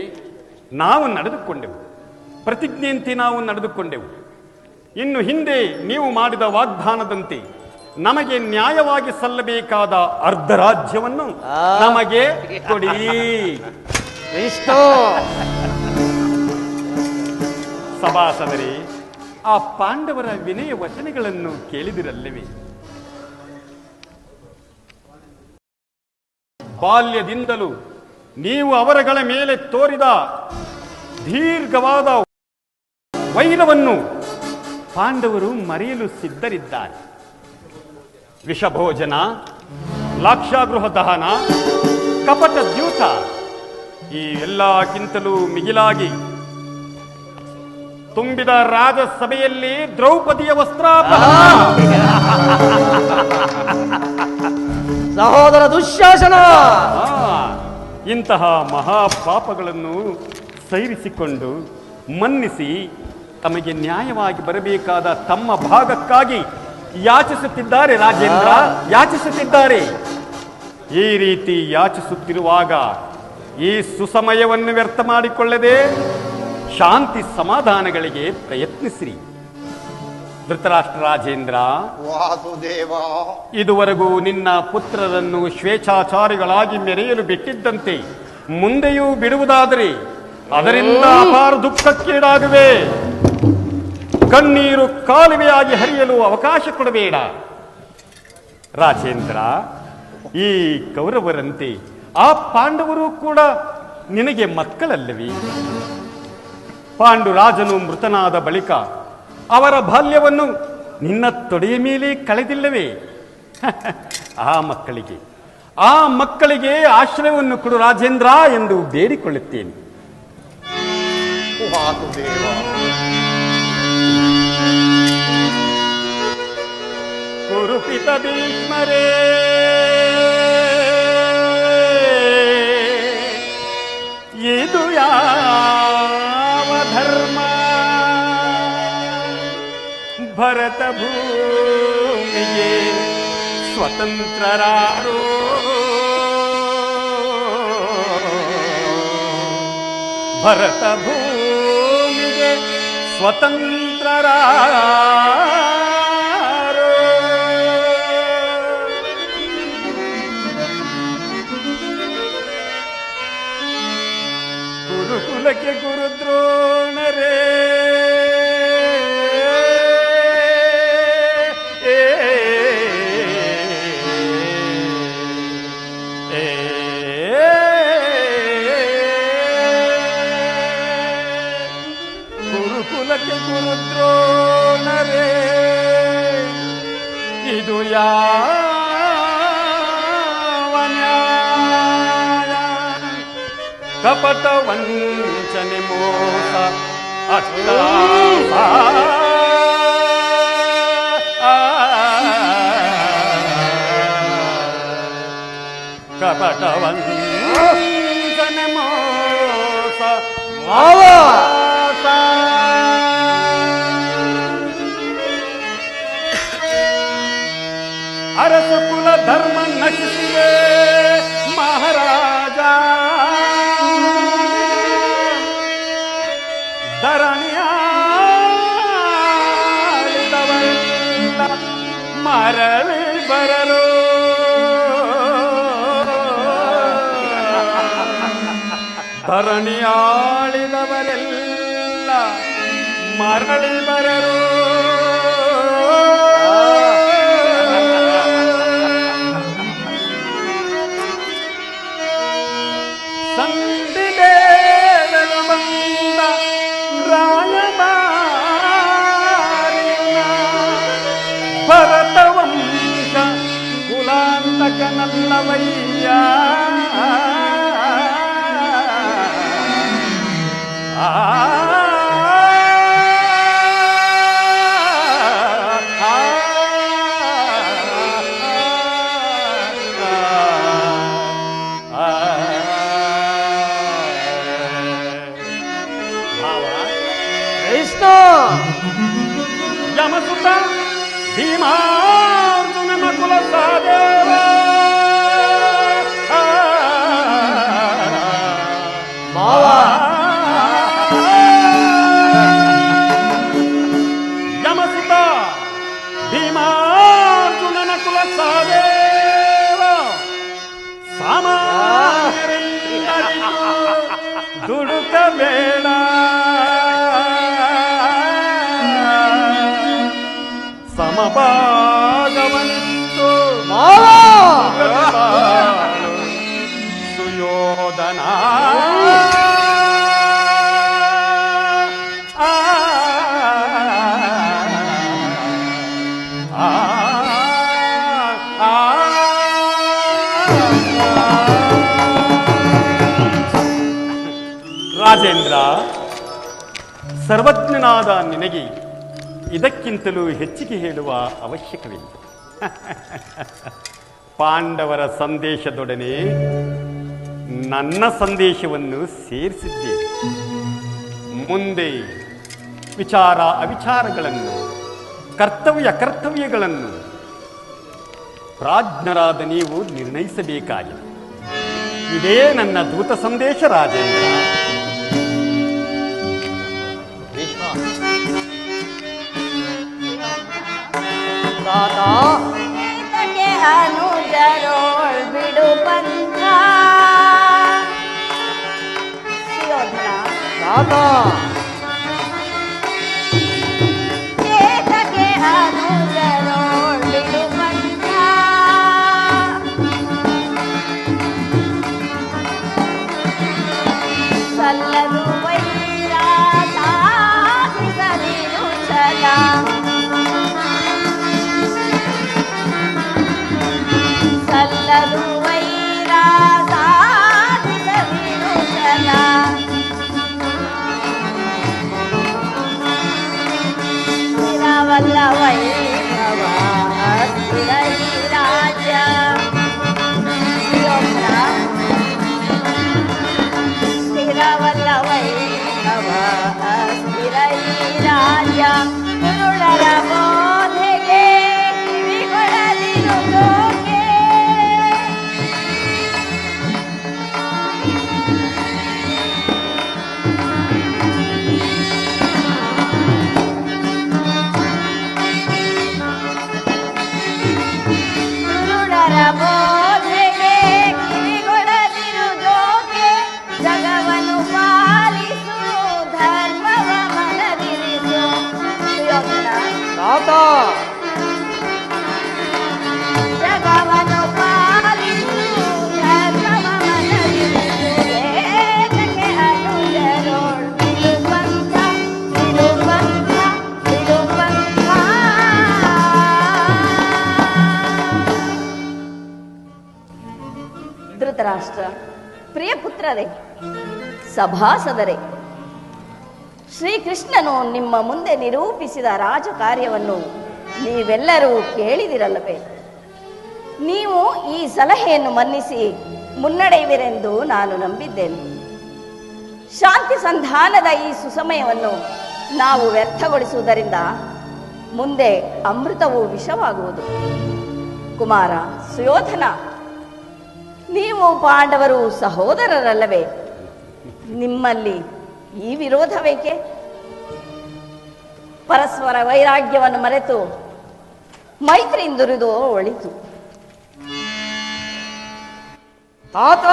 ನಾವು ನಡೆದುಕೊಂಡೆವು. ಇನ್ನು ಹಿಂದೆ ನೀವು ಮಾಡಿದ ವಾಗ್ದಾನದಂತೆ ನಮಗೆ ನ್ಯಾಯವಾಗಿ ಸಲ್ಲಬೇಕಾದ ಅರ್ಧ ರಾಜ್ಯವನ್ನು ನಮಗೆ ಕೊಡಿ. ಕೃಷ್ಣ, ಸಭಾಸದರೇ, ಆ ಪಾಂಡವರ ವಿನಯ ವಚನಗಳನ್ನು ಕೇಳಿದಿರಲ್ಲವೇ? ಬಾಲ್ಯದಿಂದಲೂ ನೀವು ಅವರಗಳ ಮೇಲೆ ತೋರಿದ ದೀರ್ಘವಾದ ವೈರವನ್ನು ಪಾಂಡವರು ಮರೆಯಲು ಸಿದ್ಧರಿದ್ದಾರೆ. ವಿಷಭೋಜನ, ಲಾಕ್ಷಾಗೃಹ ದಹನ, ಕಪಟ ದ್ಯೂತ, ಈ ಎಲ್ಲಕ್ಕಿಂತಲೂ ಮಿಗಿಲಾಗಿ ತುಂಬಿದ ರಾಜಸಭೆಯಲ್ಲಿ ದ್ರೌಪದಿಯ ವಸ್ತ್ರಾಪಹರಣ, ಸಹೋದರ ದುಶ್ಯಾಸನ, ಇಂತಹ ಮಹಾಪಾಪಗಳನ್ನು ಸಹಿಸಿಕೊಂಡು ಮನ್ನಿಸಿ ತಮಗೆ ನ್ಯಾಯವಾಗಿ ಬರಬೇಕಾದ ತಮ್ಮ ಭಾಗಕ್ಕಾಗಿ ಯಾಚಿಸುತ್ತಿದ್ದಾರೆ. ರಾಜೇಂದ್ರ, ಯಾಚಿಸುತ್ತಿದ್ದಾರೆ. ಈ ರೀತಿ ಯಾಚಿಸುತ್ತಿರುವಾಗ ಈ ಸುಸಮಯವನ್ನು ವ್ಯರ್ಥ ಮಾಡಿಕೊಳ್ಳದೆ ಶಾಂತಿ ಸಮಾಧಾನಗಳಿಗೆ ಪ್ರಯತ್ನಿಸಿರಿ. ಧೃತರಾಷ್ಟ್ರ ರಾಜೇಂದ್ರ, ಇದುವರೆಗೂ ನಿನ್ನ ಪುತ್ರರನ್ನು ಸ್ವೇಚ್ಛಾಚಾರಿಗಳಾಗಿ ಮೆರೆಯಲು ಬಿಟ್ಟಿದ್ದಂತೆ ಮುಂದೆಯೂ ಬಿಡುವುದಾದರೆ ಅದರಿಂದ ಅಪಾರ ದುಃಖಕ್ಕೀಡಾಗುವೆ. ಕಣ್ಣೀರು ಕಾಲುವೆಯಾಗಿ ಹರಿಯಲು ಅವಕಾಶ ಕೊಡಬೇಡ. ರಾಜೇಂದ್ರ, ಈ ಕೌರವರಂತೆ ಆ ಪಾಂಡವರು ಕೂಡ ನಿನಗೆ ಮಕ್ಕಳಲ್ಲವೇ? ಪಾಂಡುರಾಜನು ಮೃತನಾದ ಬಳಿಕ ಅವರ ಬಾಲ್ಯವನ್ನು ನಿನ್ನ ತೊಡೆಯ ಮೇಲೆ ಕಳೆದಿಲ್ಲವೇ? ಆ ಮಕ್ಕಳಿಗೆ ಆಶ್ರಯವನ್ನು ಕೊಡು ರಾಜೇಂದ್ರ ಎಂದು ಬೇಡಿಕೊಳ್ಳುತ್ತೇನೆ. ಕುರುಪಿತ ಭೀಷ್ಮರೇ, ಇದು ಯಾವ ಧರ್ಮ? ಭರತ ಭೂಮಿಗೆ ಸ್ವತಂತ್ರರಾರೋ, ಭರತ ಭೂಮಿಗೆ ಸ್ವತಂತ್ರರಾರೋ. ಗುರುಕುಲಕ್ಕೆ ಗುರುದ್ರೋಣರೇ, ಗುರುಕುಲಕ್ಕೆ ಗುರುದ್ರೋಣರೇ, ಇದು ಯಾವ ನ್ಯಾಯ? ಕಪಟ ವಂಚನೆ ಮೋಸ ಅಟ್ಟಾಸ, ಕಪಟ ವಂಚನೆ ಮೋಸ ಅರಸ ಕುಲ ಧರ್ಮ ನಶಿಸಿವೆ ಮಹಾರಾಜ. ಧರಣಿಯಾಳಿದವರೆಲ್ಲ ಮರಳಿ ಬರಲು ಧರಣಿಯಾಳಿದವರೆಲ್ಲ ಮರಳಿ ಬರರು. ಸಂಧಿದೇವನು ಬಂದ ರಾಯಭಾರಿಯ ಭರತವಂಶ ಕುಲಾಂತಕನಲ್ಲವಯ್ಯ. ಕೃಷ್ಣ ಯಮಸುತ ಭೀಮಾರ್ಜುನನ ಕುಲ ಸಾದೇವ ಮಾವ ಯಮಸುತ ಭೀಮಾರ್ಜುನನ ಕುಲ ಸಾದೇವ ಸಾಮಾನ್ಯರೆಲ್ಲರಿಗೂ ದುಡುಕಬೇಡ. ಸಮಭಾಗವಂತು ಸುಯೋಧನ. ರಾಜೇಂದ್ರ, ಸರ್ವಜ್ಞನಾದ ನಿನಗೆ ಇದಕ್ಕಿಂತಲೂ ಹೆಚ್ಚಿಗೆ ಹೇಳುವ ಅವಶ್ಯಕವಿಲ್ಲ. ಪಾಂಡವರ ಸಂದೇಶದೊಡನೆ ನನ್ನ ಸಂದೇಶವನ್ನು ಸೇರಿಸಿದ್ದೇನೆ. ಮುಂದೆ ವಿಚಾರ ಅವಿಚಾರಗಳನ್ನು, ಕರ್ತವ್ಯ ಅಕರ್ತವ್ಯಗಳನ್ನು ಪ್ರಾಜ್ಞರಾದ ನೀವು ನಿರ್ಣಯಿಸಬೇಕಾಗಿದೆ. ಇದೇ ನನ್ನ ದೂತ ಸಂದೇಶ ರಾಜೇಂದ್ರ. ಏತಕ್ಕೆ ಅನುಜರೋಳ್ ಬಿಡು ಪಂಥ. ಸುಯೋಧನ ಏತಕ್ಕೆ ಅನುಜರೋಳ್ ಬಿಡು ಪಂಥ. ಸಲ್ಲದು ವೈರ ಸಾಧಿಸದಿರು ಛಲ. ಸಲ್ಲದು ವೈರ ಸಾಧಿಸದಿರು ಛಲ. ಸ್ಥಿರವಲ್ಲ ವೈಭವ ಸ್ಥಿರ ಈ ರಾಜ್ಯ. ಸ್ಥಿರವಲ್ಲ ವೈಭವ ಸ್ಥಿರ ಈ ರಾಜ್ಯ. ಕುರುಡರ ಬೋಧೆಗೆ ಕಿವಿಗೊಡದಿರು ಲೋಕೆ. ಕುರುಡರ ಬೋಧೆಗೆ ಕಿವಿಗೊಡದಿರು ಜೋಕೆ. ಜಗವನ್ನು ಪಾಲಿಸು ಧರ್ಮವ ಮನದಿರಿಸು. ಜಗವನ್ನು ಪಾಲಿಸು ಧರ್ಮವ ಮನದಿರಿಸು. ಏತಕ್ಕೆ ಅನುಜರೋಳ್ ಬಿಡು ಪಂಥ, ಬಿಡು ಪಂಥ, ಬಿಡು ಪಂಥ. ಧೃತರಾಷ್ಟ್ರ, ಪ್ರಿಯ ಪುತ್ರರೇ, ಸಭಾಸದರೇ, ಶ್ರೀಕೃಷ್ಣನು ನಿಮ್ಮ ಮುಂದೆ ನಿರೂಪಿಸಿದ ರಾಜಕಾರ್ಯವನ್ನು ನೀವೆಲ್ಲರೂ ಕೇಳಿದಿರಲ್ಲವೇ? ನೀವು ಈ ಸಲಹೆಯನ್ನು ಮನ್ನಿಸಿ ಮುನ್ನಡೆಯುವಿರೆಂದು ನಾನು ನಂಬಿದ್ದೇನೆ. ಶಾಂತಿ ಸಂಧಾನದ ಈ ಸುಸಮಯವನ್ನು ನಾವು ವ್ಯರ್ಥಗೊಳಿಸುವುದರಿಂದ ಮುಂದೆ ಅಮೃತವು ವಿಷವಾಗುವುದು. ಕುಮಾರ ಸುಯೋಧನ, ನೀವು ಪಾಂಡವರು ಸಹೋದರರಲ್ಲವೇ? ನಿಮ್ಮಲ್ಲಿ ಈ ವಿರೋಧವೇಕೆ? ಪರಸ್ಪರ ವೈರಾಗ್ಯವನ್ನು ಮರೆತು ಮೈತ್ರಿಯಿಂದುರಿದು ಒಳಿತು. ತಾತ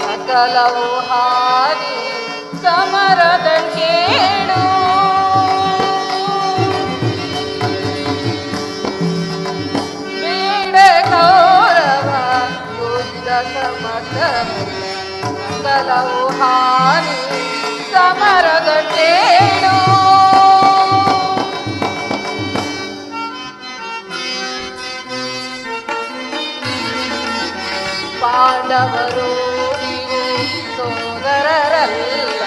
ಸಕಲವು ಹಾರಿ ಸಮರದ ಕೇಳು ಬೇಡ ಗೌರವ ಯುದ್ಧ ಸಮತವು ಸಕಲವು ಹಾರಿ ಸಮರದ ಕೇಳು ಪಾಂಡವರು ನೀವು ಸೋದರರಲ್ಲ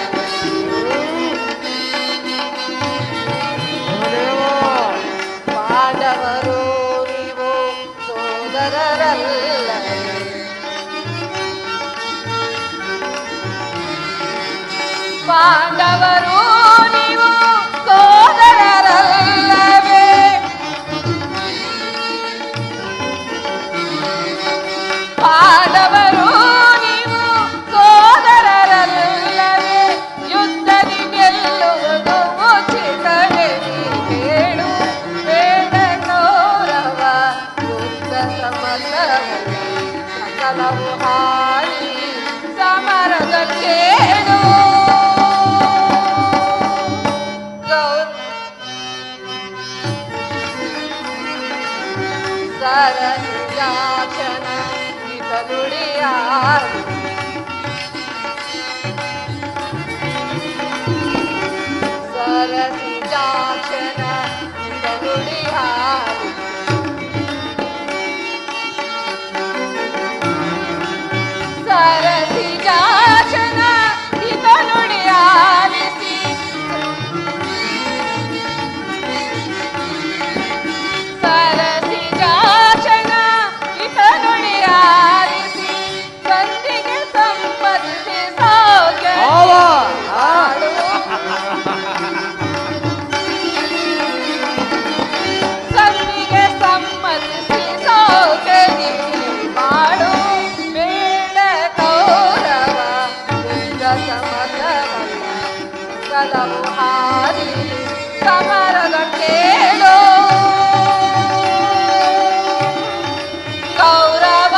ಪಾಂಡವರು ನೀವು ಸೋದರರಲ್ಲ ಪಾಂಡವರು ನೀವು ಸೋದರರಲ್ಲವೇ ಪಾಂಡವರು ನೀವು ಸೋದರರಲ್ಲವೇ ಯುದ್ಧದಿ ಗೆಲ್ಲುವುದು ಉಚಿತವೇ ಕೇಳು ಬೇಡ ಗೌರವ ಯುದ್ಧ ಸಮತವಲ್ಲ ಸಕಲವು ಹಾರಿ ಸಮರದ ಕೇಳು ಸರಸಿಜಾಕ್ಷನ ನುಡಿಯಾರು ಸರಸಿಜಾಕ್ಷನ ನುಡಿಯಾರು ಸರಸಿಜಾಕ್ಷನ ನುಡಿಯಾರಿಸಿ ಸರಸಿಜಾಕ್ಷನ ನುಡಿಯಾರಿಸಿ ಸಂಧಿಗೆ ಸಂಬಂಧಿಸಿ ಸೌಖ್ಯ ಸಂಧಿಗೆ ಸಂಬಂಧಿಸಿ ಸೌಖ್ಯ ಮಾಡು ಬೇಡ ಗೌರವ ಯುದ್ಧ ಸಮತವಲ್ಲ ಸಕಲವು ಹಾರಿ ಸಮರದ ಕೇಳು ಗೌರವ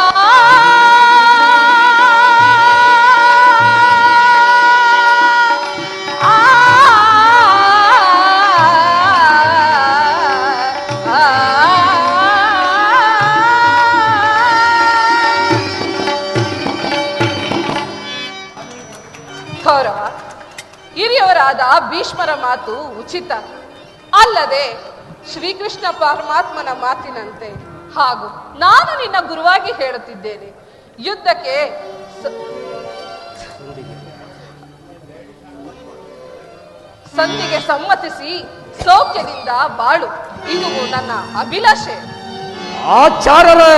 ಗೌರವ ಹಿರಿಯವರಾದ ಭೀಷ್ಮರ ಮಾತು ಉಚಿತ ಅಲ್ಲದೆ ಶ್ರೀಕೃಷ್ಣ ಪರಮಾತ್ಮನ ಮಾತಿನಂತೆ ಹಾಗೂ ನಾನು ನಿನ್ನ ಗುರುವಾಗಿ ಹೇಳುತ್ತಿದ್ದೇನೆ ಯುದ್ಧಕ್ಕೆ ಸಂಧಿಗೆ ಸಮ್ಮತಿಸಿ ಸೌಖ್ಯದಿಂದ ಬಾಳು ಇದು ನನ್ನ ಅಭಿಲಾಷೆ ಆಚಾರರೇ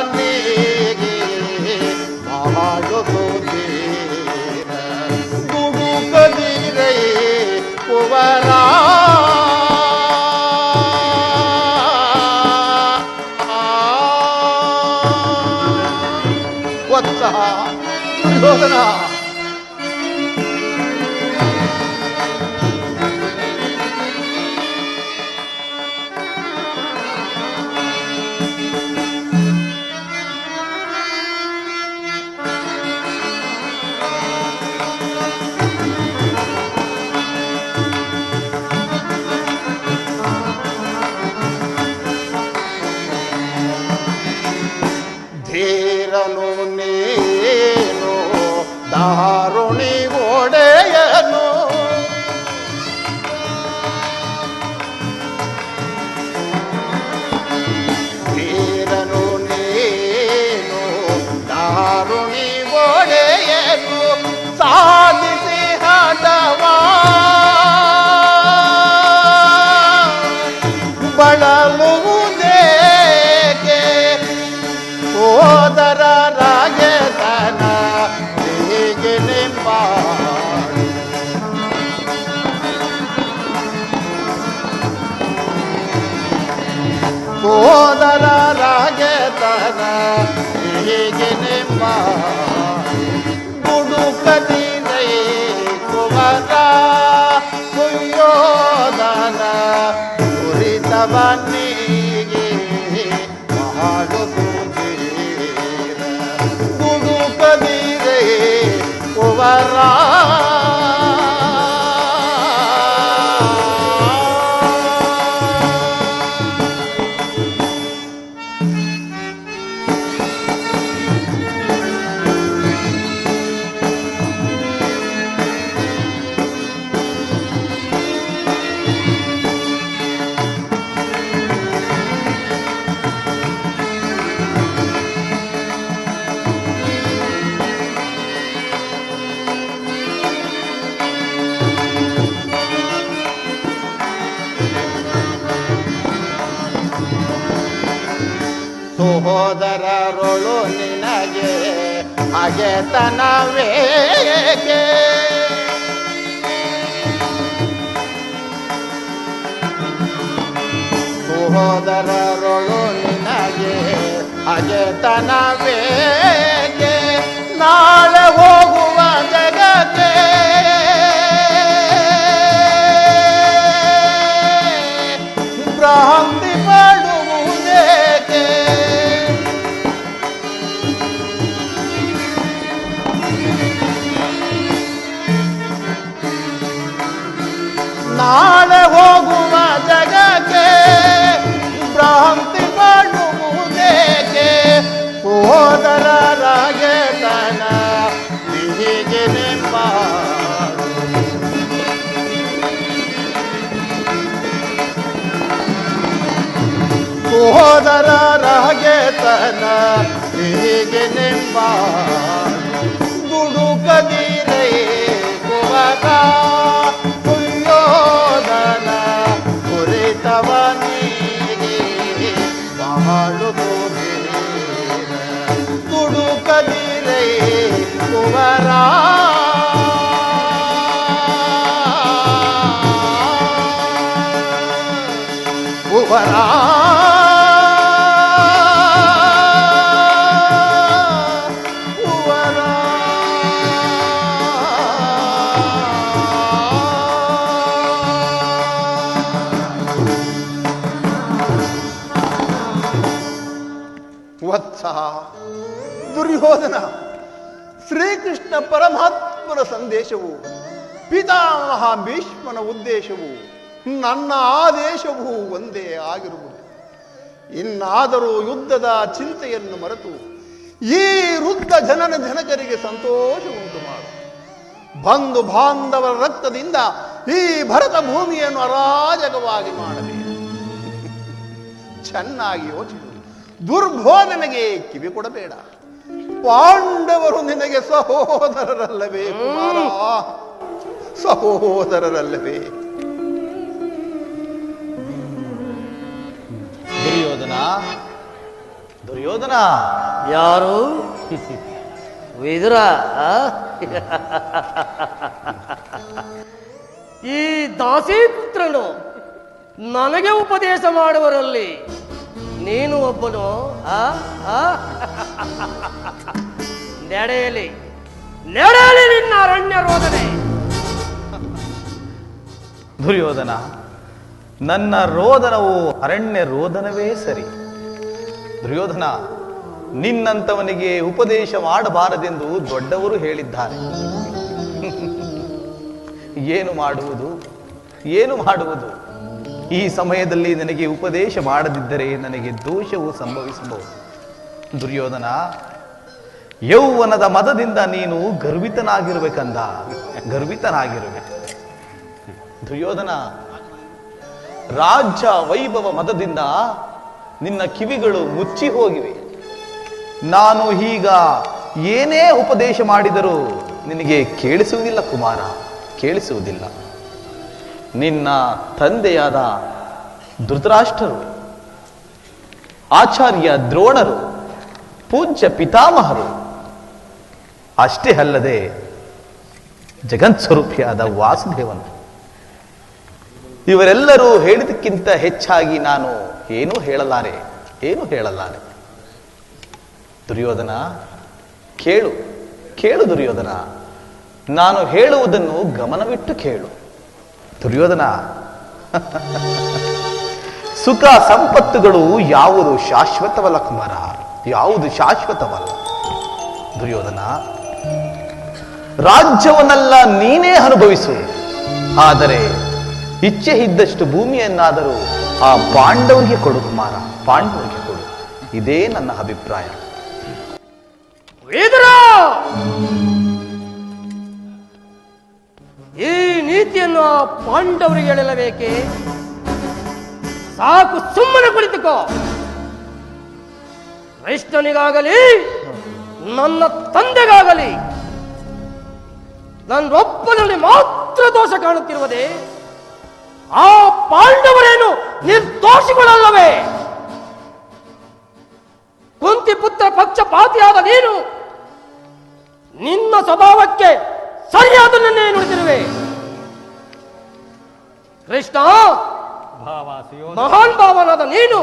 ದುರಿತವನಿಗೆ ಮಾಡುವುದೇ ದುಡುಕದಿರೇ ಕುವರ ವತ್ಸ ದುರ್ಯೋಧನ ಧೀರನು ನೀನು ದಾರುಣಿ ಒಡೆಯನು ಧೀರನು ನೀನು ದಾರುಣಿ ಒಡೆಯನು ಸಾಧಿಸಿ ಹಠವಾ ಬಳಲುವುದೇಕೆ ಸೋದರ ರಾಜತನ ಹೀಗೆ ನಿಂಬಾಡು ಸೋದರ ರಾಜತನ ಹೀಗೆ ನಿಂಬಾಡು ದುಡುಕದಿರೈ ಕುವರ ಸುಯೋಧನ ಬನ್ನಿಗೆ ಮಾಡುವುದೀರ ದುಡುಕದಿರೇ ಕುವರ ಸಹೋದರರೊಳು ನಿನಗೆ ಹಗೆತನವೇಕೆ ಸಹೋದರರೊಳು ನಿನಗೆ ಹಗೆತನವೇಕೆ ನಾಳೆ ಹೋಗುವ ಜಗಕ್ಕೆ ಭ್ರಾಂತಿ ಪಡುವುದೇಕೆ ನಾಳೆ ಹೋಗುವ ಜಗಕ್ಕೆ ಭ್ರಾಂತಿ ಪಡುವುದೇಕೆ ಸೋದರರಾಗೆ ತನ ಹೀಗೆ ನಿಂಬಾಡು ಸೋದರರಾಗೆ ತನ ಹೀಗೆ ನಿಂಬಾಡು ದುಡುಕದಿರೇ ಕುವರ ಸುಯೋಧನ ಕುರಿತವನಿಗೆ ಮಾಡುವುದೀರ ದುಡುಕದಿರೇ ಕುವರ ಕುವರ ವತ್ಸ ದುರ್ಯೋಧನ, ಶ್ರೀಕೃಷ್ಣ ಪರಮಾತ್ಮನ ಸಂದೇಶವು ಪಿತಾಮಹ ಭೀಷ್ಮನ ಉದ್ದೇಶವು ನನ್ನ ಆದೇಶವು ಒಂದೇ ಆಗಿರುವುದು. ಇನ್ನಾದರೂ ಯುದ್ಧದ ಚಿಂತೆಯನ್ನು ಮರೆತು ಈ ವೃದ್ಧ ಜನಕರಿಗೆ ಸಂತೋಷ ಉಂಟು ಮಾಡು. ಬಂಧು ಬಾಂಧವರ ರಕ್ತದಿಂದ ಈ ಭರತ ಭೂಮಿಯನ್ನು ಅರಾಜಕವಾಗಿ ಮಾಡಬೇಕು. ಚೆನ್ನಾಗಿ ಯೋಚಿಸು. ದುರ್ಬೋಧನೆಗೆ ಕಿವಿ ಕೊಡಬೇಡ. ಪಾಂಡವರು ನಿನಗೆ ಸಹೋದರರಲ್ಲವೇ ಕುಮಾರ? ಸಹೋದರರಲ್ಲವೇ? ದುರ್ಯೋಧನ, ದುರ್ಯೋಧನ ಯಾರು? ವಿದುರ? ಈ ದಾಸಿಪುತ್ರನು ನನಗೆ ಉಪದೇಶ ಮಾಡುವರಲ್ಲಿ ನೀನು ಒಬ್ಬನು? ನಡೆಯಲಿ ನಡೆಯಲಿ ನಿನ್ನ ಅರಣ್ಯ ರೋದನೆ. ದುರ್ಯೋಧನ, ನನ್ನ ರೋದನವು ಅರಣ್ಯ ರೋದನವೇ ಸರಿ. ದುರ್ಯೋಧನ, ನಿನ್ನಂತವನಿಗೆ ಉಪದೇಶ ಮಾಡಬಾರದೆಂದು ದೊಡ್ಡವರು ಹೇಳಿದ್ದಾರೆ. ಏನು ಮಾಡುವುದು, ಏನು ಮಾಡುವುದು? ಈ ಸಮಯದಲ್ಲಿ ನನಗೆ ಉಪದೇಶ ಮಾಡದಿದ್ದರೆ ನನಗೆ ದೋಷವು ಸಂಭವಿಸಬಹುದು. ದುರ್ಯೋಧನ, ಯೌವನದ ಮದದಿಂದ ನೀನು ಗರ್ವಿತನಾಗಿರ್ಬೇಕಂದ, ಗರ್ವಿತನಾಗಿರುವೆ. ದುರ್ಯೋಧನ, ರಾಜ್ಯ ವೈಭವ ಮದದಿಂದ ನಿನ್ನ ಕಿವಿಗಳು ಮುಚ್ಚಿ ಹೋಗಿವೆ. ನಾನು ಈಗ ಏನೇ ಉಪದೇಶ ಮಾಡಿದರೂ ನಿನಗೆ ಕೇಳಿಸುವುದಿಲ್ಲ ಕುಮಾರ, ಕೇಳಿಸುವುದಿಲ್ಲ. ನಿನ್ನ ತಂದೆಯಾದ ಧೃತರಾಷ್ಟ್ರರು, ಆಚಾರ್ಯ ದ್ರೋಣರು, ಪೂಜ್ಯ ಪಿತಾಮಹರು, ಅಷ್ಟೇ ಅಲ್ಲದೆ ಜಗತ್ಸ್ವರೂಪಿಯಾದ ವಾಸುದೇವನು, ಇವರೆಲ್ಲರೂ ಹೇಳಿದಕ್ಕಿಂತ ಹೆಚ್ಚಾಗಿ ನಾನು ಏನೂ ಹೇಳಲಾರೆ, ಏನೂ ಹೇಳಲಾರೆ. ದುರ್ಯೋಧನ, ಕೇಳು ಕೇಳು ದುರ್ಯೋಧನ, ನಾನು ಹೇಳುವುದನ್ನು ಗಮನವಿಟ್ಟು ಕೇಳು. ದುರ್ಯೋಧನ, ಸುಖ ಸಂಪತ್ತುಗಳು ಯಾವುದು ಶಾಶ್ವತವಲ್ಲ ಕುಮಾರ, ಯಾವುದು ಶಾಶ್ವತವಲ್ಲ. ದುರ್ಯೋಧನ, ರಾಜ್ಯವನ್ನೆಲ್ಲ ನೀನೇ ಅನುಭವಿಸು, ಆದರೆ ಇಚ್ಛೆ ಇದ್ದಷ್ಟು ಭೂಮಿಯನ್ನಾದರೂ ಆ ಪಾಂಡವರಿಗೆ ಕೊಡು ಕುಮಾರ, ಪಾಂಡವರಿಗೆ ಕೊಡು. ಇದೇ ನನ್ನ ಅಭಿಪ್ರಾಯ. ವೇದರ, ಈ ನೀತಿಯನ್ನು ಆ ಪಾಂಡವರಿಗೆ ಹೇಳಲೇಬೇಕೆ? ಸಾಕು, ಸುಮ್ಮನೆ ಕುಳಿತುಕೋ. ಕೃಷ್ಣನಿಗಾಗಲಿ ನನ್ನ ತಂದೆಗಾಗಲಿ ನನ್ನೊಬ್ಬನಲ್ಲಿ ಮಾತ್ರ ದೋಷ ಕಾಣುತ್ತಿರುವುದೇ? ಆ ಪಾಂಡವರೇನು ನಿರ್ದೋಷಿಗಳಲ್ಲವೇ? ಕುಂತಿ ಪುತ್ರ ಪಕ್ಷಪಾತಿಯಾದ ನೀನು ನಿನ್ನ ಸ್ವಭಾವಕ್ಕೆ ಸರಿಯಾದನ್ನೇ ನುಡಿದಿರುವೆ. ಕೃಷ್ಣ, ಮಹಾನ್ ಭಾವನಾದ ನೀನು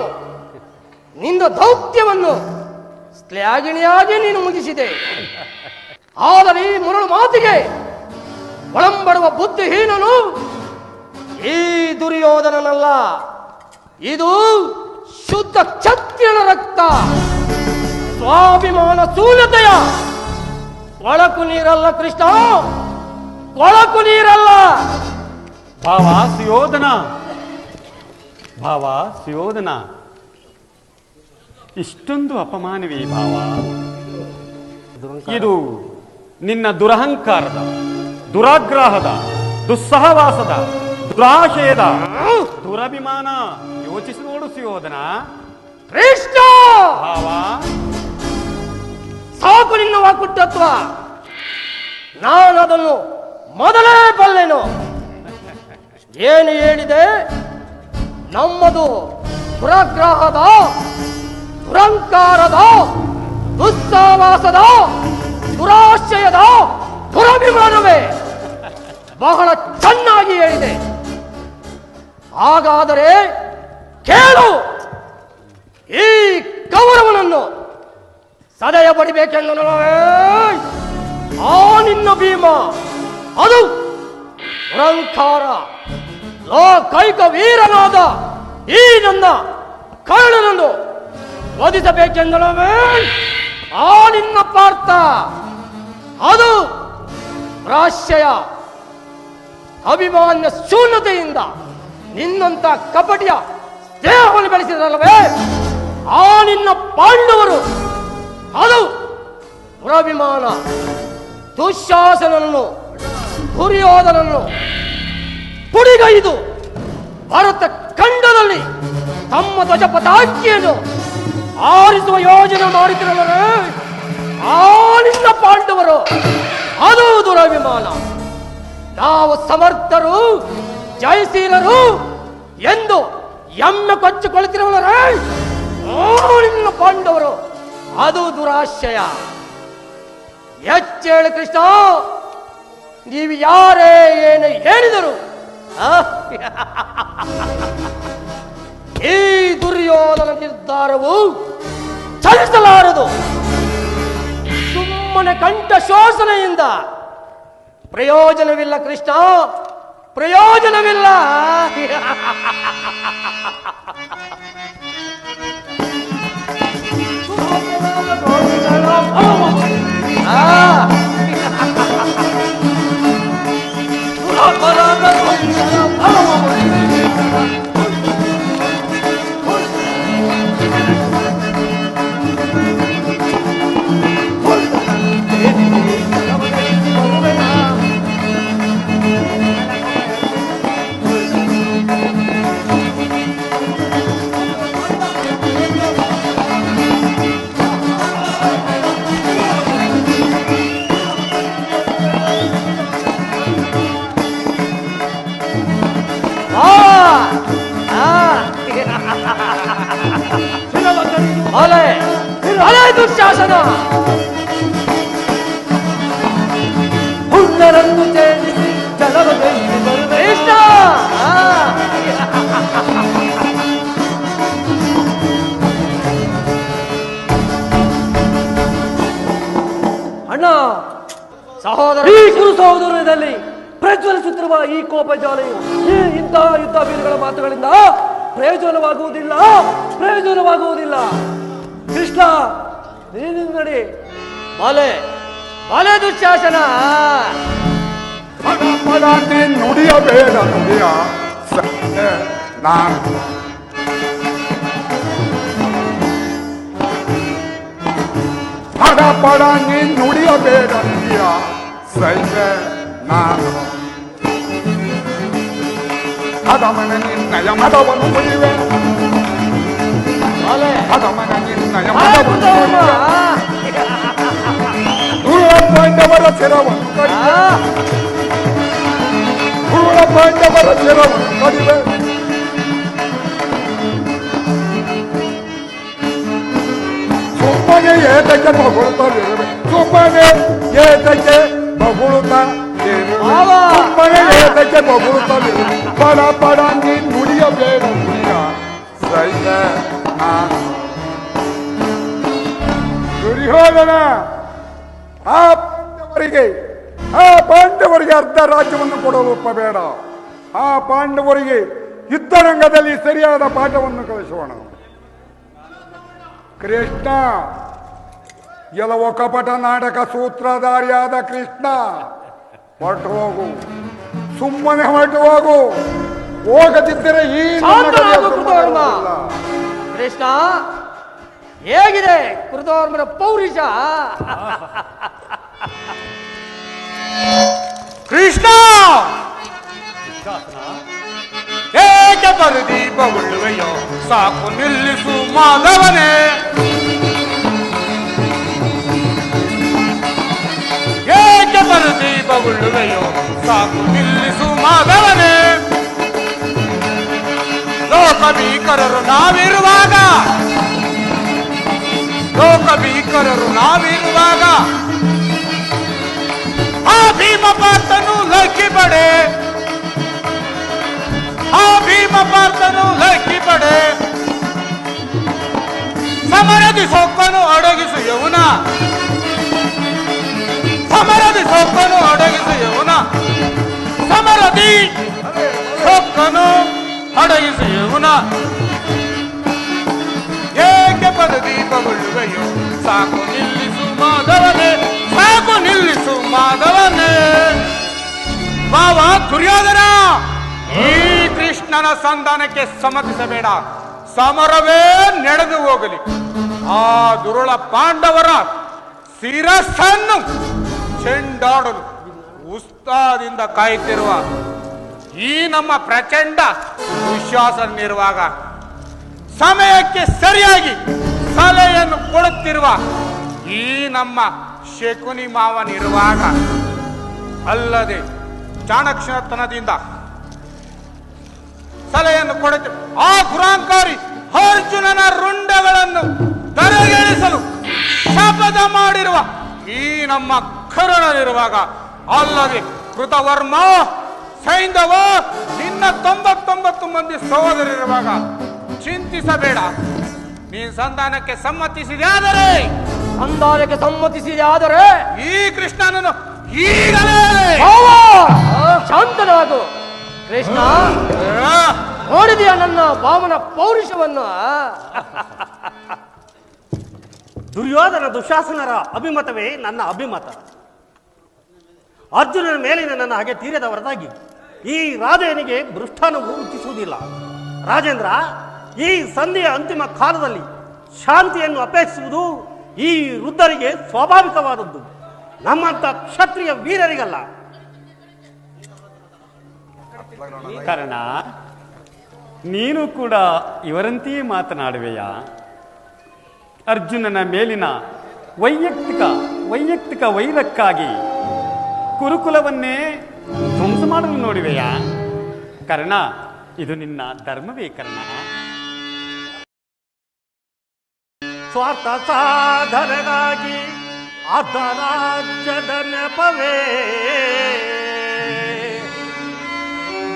ನಿನ್ನ ದೌತ್ಯವನ್ನು ಶ್ಲಾಘನೀಯಾಗಿ ನೀನು ಮುಗಿಸಿದೆ. ಆದರೆ ಈ ಮರಳು ಮಾತಿಗೆ ಒಳಂಬಡುವ ಬುದ್ಧಿಹೀನನು ಈ ದುರ್ಯೋಧನನಲ್ಲ, ಇದು ಶುದ್ಧ ಕ್ಷತ್ರಿಯನ ರಕ್ತ, ಸ್ವಾಭಿಮಾನ ಶೂನ್ಯತೆಯ ಕೊಳಕು ನೀರಲ್ಲ ಕೃಷ್ಣ, ಕೊಳಕು ನೀರಲ್ಲ. ಭಾವ ಸುಯೋಧನ, ಭಾವ ಸುಯೋಧನ, ಇಷ್ಟೊಂದು ಅಪಮಾನವೇ ಭಾವ? ಇದು ನಿನ್ನ ದುರಹಂಕಾರದ, ದುರಾಗ್ರಹದ, ದುಸ್ಸಹವಾಸದ, ದುರಾಶಯದ, ದುರಭಿಮಾನ. ಯೋಚಿಸಿ ನೋಡು ಸುಯೋಧನ. ಕೃಷ್ಣ, ಭಾವ, ಸಾಕು ನಿನ್ನ ವಾಕುಟ್ಟತ್ವ. ನಾನದನ್ನು ಮೊದಲೇ ಬಲ್ಲೆನು. ಏನು ಹೇಳಿದೆ? ನಮ್ಮದು ದುರಾಗ್ರಹದ, ದುರಂಕಾರದ, ದುಸ್ಸಾವಾಸದ, ದುರಾಶಯದ, ದುರಭಿಮಾನವೇ. ಬಹಳ ಚೆನ್ನಾಗಿ ಹೇಳಿದೆ. ಹಾಗಾದರೆ ಕೇಳು, ಈ ಕೌರವನನ್ನು ಸದಯ ಪಡಿಬೇಕೆಂದನವೇ ಆ ನಿನ್ನ ಭೀಮ, ಅದು ದುರಂಕಾರ ಲೋಕೈಕ ವೀರನಾದ ಈ ನನ್ನ ಕರ್ಣನನ್ನು ವಧಿಸಬೇಕೆಂದನವೇ ಆ ನಿನ್ನ ಪಾರ್ಥ, ಅದು ರಾಶ್ಯಯ ಅಭಿಮಾನ್ಯ ಶೂನ್ಯತೆಯಿಂದ ನಿನ್ನಂತ ಕಪಟಿಯ ದೇಹವನ್ನು ಬೆಳೆಸಿದರಲ್ಲವೇ ಆ ನಿನ್ನ ಪಾಂಡವರು, ಅದು ದುರಭಿಮಾನ ದುಶ್ಯಾಸನನ್ನು, ದುರ್ಯೋಧನನ್ನು ಪುಡಿಗೈದು ಭಾರತ ಖಂಡದಲ್ಲಿ ತಮ್ಮ ಧ್ವಜ ಪತಾಕಿಯನ್ನು ಆರಿಸುವ ಯೋಜನೆ ಮಾಡಿದ್ರಲ್ಲವೇ ಆ ನಿನ್ನ ಪಾಂಡವರು, ಅದು ದುರಭಿಮಾನ. ನಾವು ಸಮರ್ಥರು, ಜಯಶೀಲರು ಎಂದು ಎಮ್ಮೆ ಕೊಚ್ಚಿಕೊಳ್ಳುತ್ತಿರುವವರೇ ನಿನ್ನ ಪಾಂಡವರು, ಅದು ದುರಾಶಯ. ಹೆಚ್ಚೇಳು ಕೃಷ್ಣ, ನೀವು ಯಾರೇ ಏನು ಹೇಳಿದರು ಈ ದುರ್ಯೋಧನ ನಿರ್ಧಾರವು ಚಲಿಸಲಾರದು. ಸುಮ್ಮನೆ ಕಂಠ ಶೋಷಣೆಯಿಂದ ಪ್ರಯೋಜನವಿಲ್ಲ ಕೃಷ್ಣ, ಪ್ರಯೋಜನವಿಲ್ಲ. ಅಣ್ಣ ಸಹೋದರ ಈ ಕುರು ಸಹೋದರದಲ್ಲಿ ಪ್ರಜ್ವಲಿಸುತ್ತಿರುವ ಈ ಕೋಪ ಜ್ವಾಲೆಯು ಈ ಇಂತಹ ಯುದ್ಧ ವೀರಗಳ ಮಾತುಗಳಿಂದ ಪ್ರಯೋಜನವಾಗುವುದಿಲ್ಲ. ಕೃಷ್ಣ ನೀನು ನಡಿ. ಬಾಲೆ ಬಾಲೆ ದುಶ್ಯಾಸನ ನುಡಿಯಬೇಡ ನುಡಿಯ ನಾನು ಪಡ ನೀನ್ ನುಡಿಯಬೇಡ ನುಡಿಯ ಸೈನ್ಯ ನಾನು ಅದಮನ ನಿನ್ನಯ ಮದವನ್ನು ಮುರಿವೆ ಅದಮನ ನಿನ್ನಯ ಮದವನ್ನು ಧೂಳ ಪಾಂಡವರ ಶಿರವನ್ನು ಕಡಿವೆ ಧೂಳ ಪಾಂಡವರ ಶಿರವನ್ನು ಕಡಿವೆ ಸುಮ್ಮನೆ ಏತಕ್ಕೆ ಬಗುಳುತ್ತಲಿರುವೆ ಸುಮ್ಮನೆ ಏತಕ್ಕೆ ಬಗುಳುತ್ತಾ ಸುಮ್ಮನೆ ಏತಕ್ಕೆ ಬಗುಳುತ್ತಲಿರುವೆ ಪಡ ಪಡ ನೀನ್ ನುಡಿಯಬೇಡ ನುಡಿಯ ಸೈನ್ಯ ನಾನು ದುರ್ಯೋಧನ ಆ ಪಾಂಡವರಿಗೆ ಅರ್ಧ ರಾಜ್ಯವನ್ನು ಕೊಡಲು ಒಪ್ಪಬೇಡ. ಆ ಪಾಂಡವರಿಗೆ ಯುದ್ಧರಂಗದಲ್ಲಿ ಸರಿಯಾದ ಪಾಠವನ್ನು ಕಲಿಸೋಣ. ಕೃಷ್ಣ ಎಲ್ಲವೋ ಕಪಟ ನಾಟಕ ಸೂತ್ರಧಾರಿಯಾದ ಕೃಷ್ಣ ಹೊರಟು ಹೋಗು, ಸುಮ್ಮನೆ ಹೊರಟು ಹೋಗು. ಹೋಗದಿದ್ದರೆ ಈ ಕೃಷ್ಣ ಹೇಗಿದೆ ಕೃತವರ್ಮನ ಪೌರುಷ? ಕೃಷ್ಣ ಏಕೆ ಬರುದೀಪ ಉಳ್ಳುವೆಯೋ ಸಾಕು ನಿಲ್ಲಿಸು ಮಾಧವನೇ. ಏಕೆ ಬರುದೀಪ ಉಳ್ಳುವೆಯೋ ಸಾಕು ನಿಲ್ಲಿಸು ಮಾಧವನೇ. ಲೋಕ ಭೀಕರರು ನಾವಿರುವಾಗ ಆ ಭೀಮ ಪಾರ್ಥನು ಲಕ್ಕಿ ಪಡೆ ಸಮರದಿ ಸೊಕ್ಕನು ಅಡಗಿಸು ಯೌನ ಸಮರದಿ ಸೊಕ್ಕನು ಅಡಗಿಸು ಯೌನ. ಏಕೆ ಪದದೀಪಗೊಳ್ಳುವೆಯೋ ಸಾಕು ನಿಲ್ಲಿಸು ಮಾಧವನೇ. ಭಾವ ದುರ್ಯೋಧನ, ಈ ಕೃಷ್ಣನ ಸಂಧಾನಕ್ಕೆ ಸಮ್ಮತಿಸಬೇಡ. ಸಮರವೇ ನಡೆದು ಹೋಗಲಿ. ಆ ದುರುಳ ಪಾಂಡವರ ಶಿರಸ್ಸನ್ನು ಚೆಂಡಾಡಲು ಉತ್ಸಾಹದಿಂದ ಕಾಯುತ್ತಿರುವ ಈ ನಮ್ಮ ಪ್ರಚಂಡ ದುಶ್ಯಾಸನಿರುವಾಗ, ಸಮಯಕ್ಕೆ ಸರಿಯಾಗಿ ಸಲಹೆಯನ್ನು ಕೊಡುತ್ತಿರುವ ಈ ನಮ್ಮ ಶಕುನಿ ಮಾವನಿರುವಾಗ, ಅಲ್ಲದೆ ಚಾಣಕ್ಷತನದಿಂದ ಸಲಹೆಯನ್ನು ಕೊಡುತ್ತಿರುವ ಆ ದುರಾಂಕಾರಿ ಅರ್ಜುನನ ರುಂಡಗಳನ್ನು ಧರೆಗಿಳಿಸಲು ಶಪಥ ಮಾಡಿರುವ ಈ ನಮ್ಮ ಕರ್ಣನಿರುವಾಗ, ಅಲ್ಲದೆ ಕೃತವರ್ಮ, ಸೈಂಧವ, ನಿನ್ನ 99 ಮಂದಿ ಸಹೋದರರಿರುವಾಗ ಚಿಂತಿಸಬೇಡ. ನೀನು ಸಂಧಾನಕ್ಕೆ ಸಮ್ಮತಿಸಿದೆ ಆದರೆ ಈ ಕೃಷ್ಣನನ್ನು ಈಗಲೇ ಶಾಂತನಾಗು. ಕೃಷ್ಣ, ನೋಡಿದೆಯಾ ನನ್ನ ಭಾವನ ಪೌರುಷವನ್ನು? ದುರ್ಯೋಧನ ದುಶಾಸನರ ಅಭಿಮತವೇ ನನ್ನ ಅಭಿಮತ. ಅರ್ಜುನನ ಮೇಲಿನ ನನ್ನ ಹಾಗೆ ತೀರದ ಹೊರತಾಗಿ ಈ ರಾಜನಿಗೆ ಬೃಷ್ಟಾನವು ರುಚಿಸುವುದಿಲ್ಲ. ರಾಜೇಂದ್ರ, ಈ ಸಂಧಿಯ ಅಂತಿಮ ಕಾಲದಲ್ಲಿ ಶಾಂತಿಯನ್ನು ಅಪೇಕ್ಷಿಸುವುದು ಈ ವೃದ್ಧರಿಗೆ ಸ್ವಾಭಾವಿಕವಾದದ್ದು, ನಮ್ಮಂತ ಕ್ಷತ್ರಿಯ ವೀರರಿಗಲ್ಲ. ಕಾರಣ ನೀನು ಕೂಡ ಇವರಂತೆಯೇ ಮಾತನಾಡುವೆಯಾ? ಅರ್ಜುನನ ಮೇಲಿನ ವೈಯಕ್ತಿಕ ವೈರಕ್ಕಾಗಿ ಕುರುಕುಲವನ್ನೇ ಧ್ವಂಸ ಮಾಡಲು ನೋಡುವೆಯಾ? ಕರ್ಣ, ಇದು ನಿನ್ನ ಧರ್ಮವೇ ಕರ್ಣ? ಸ್ವಾರ್ಥ ಸಾಧನೆಗಾಗಿ ಅರ್ಧ ರಾಜ್ಯದ ನೆಪವೇ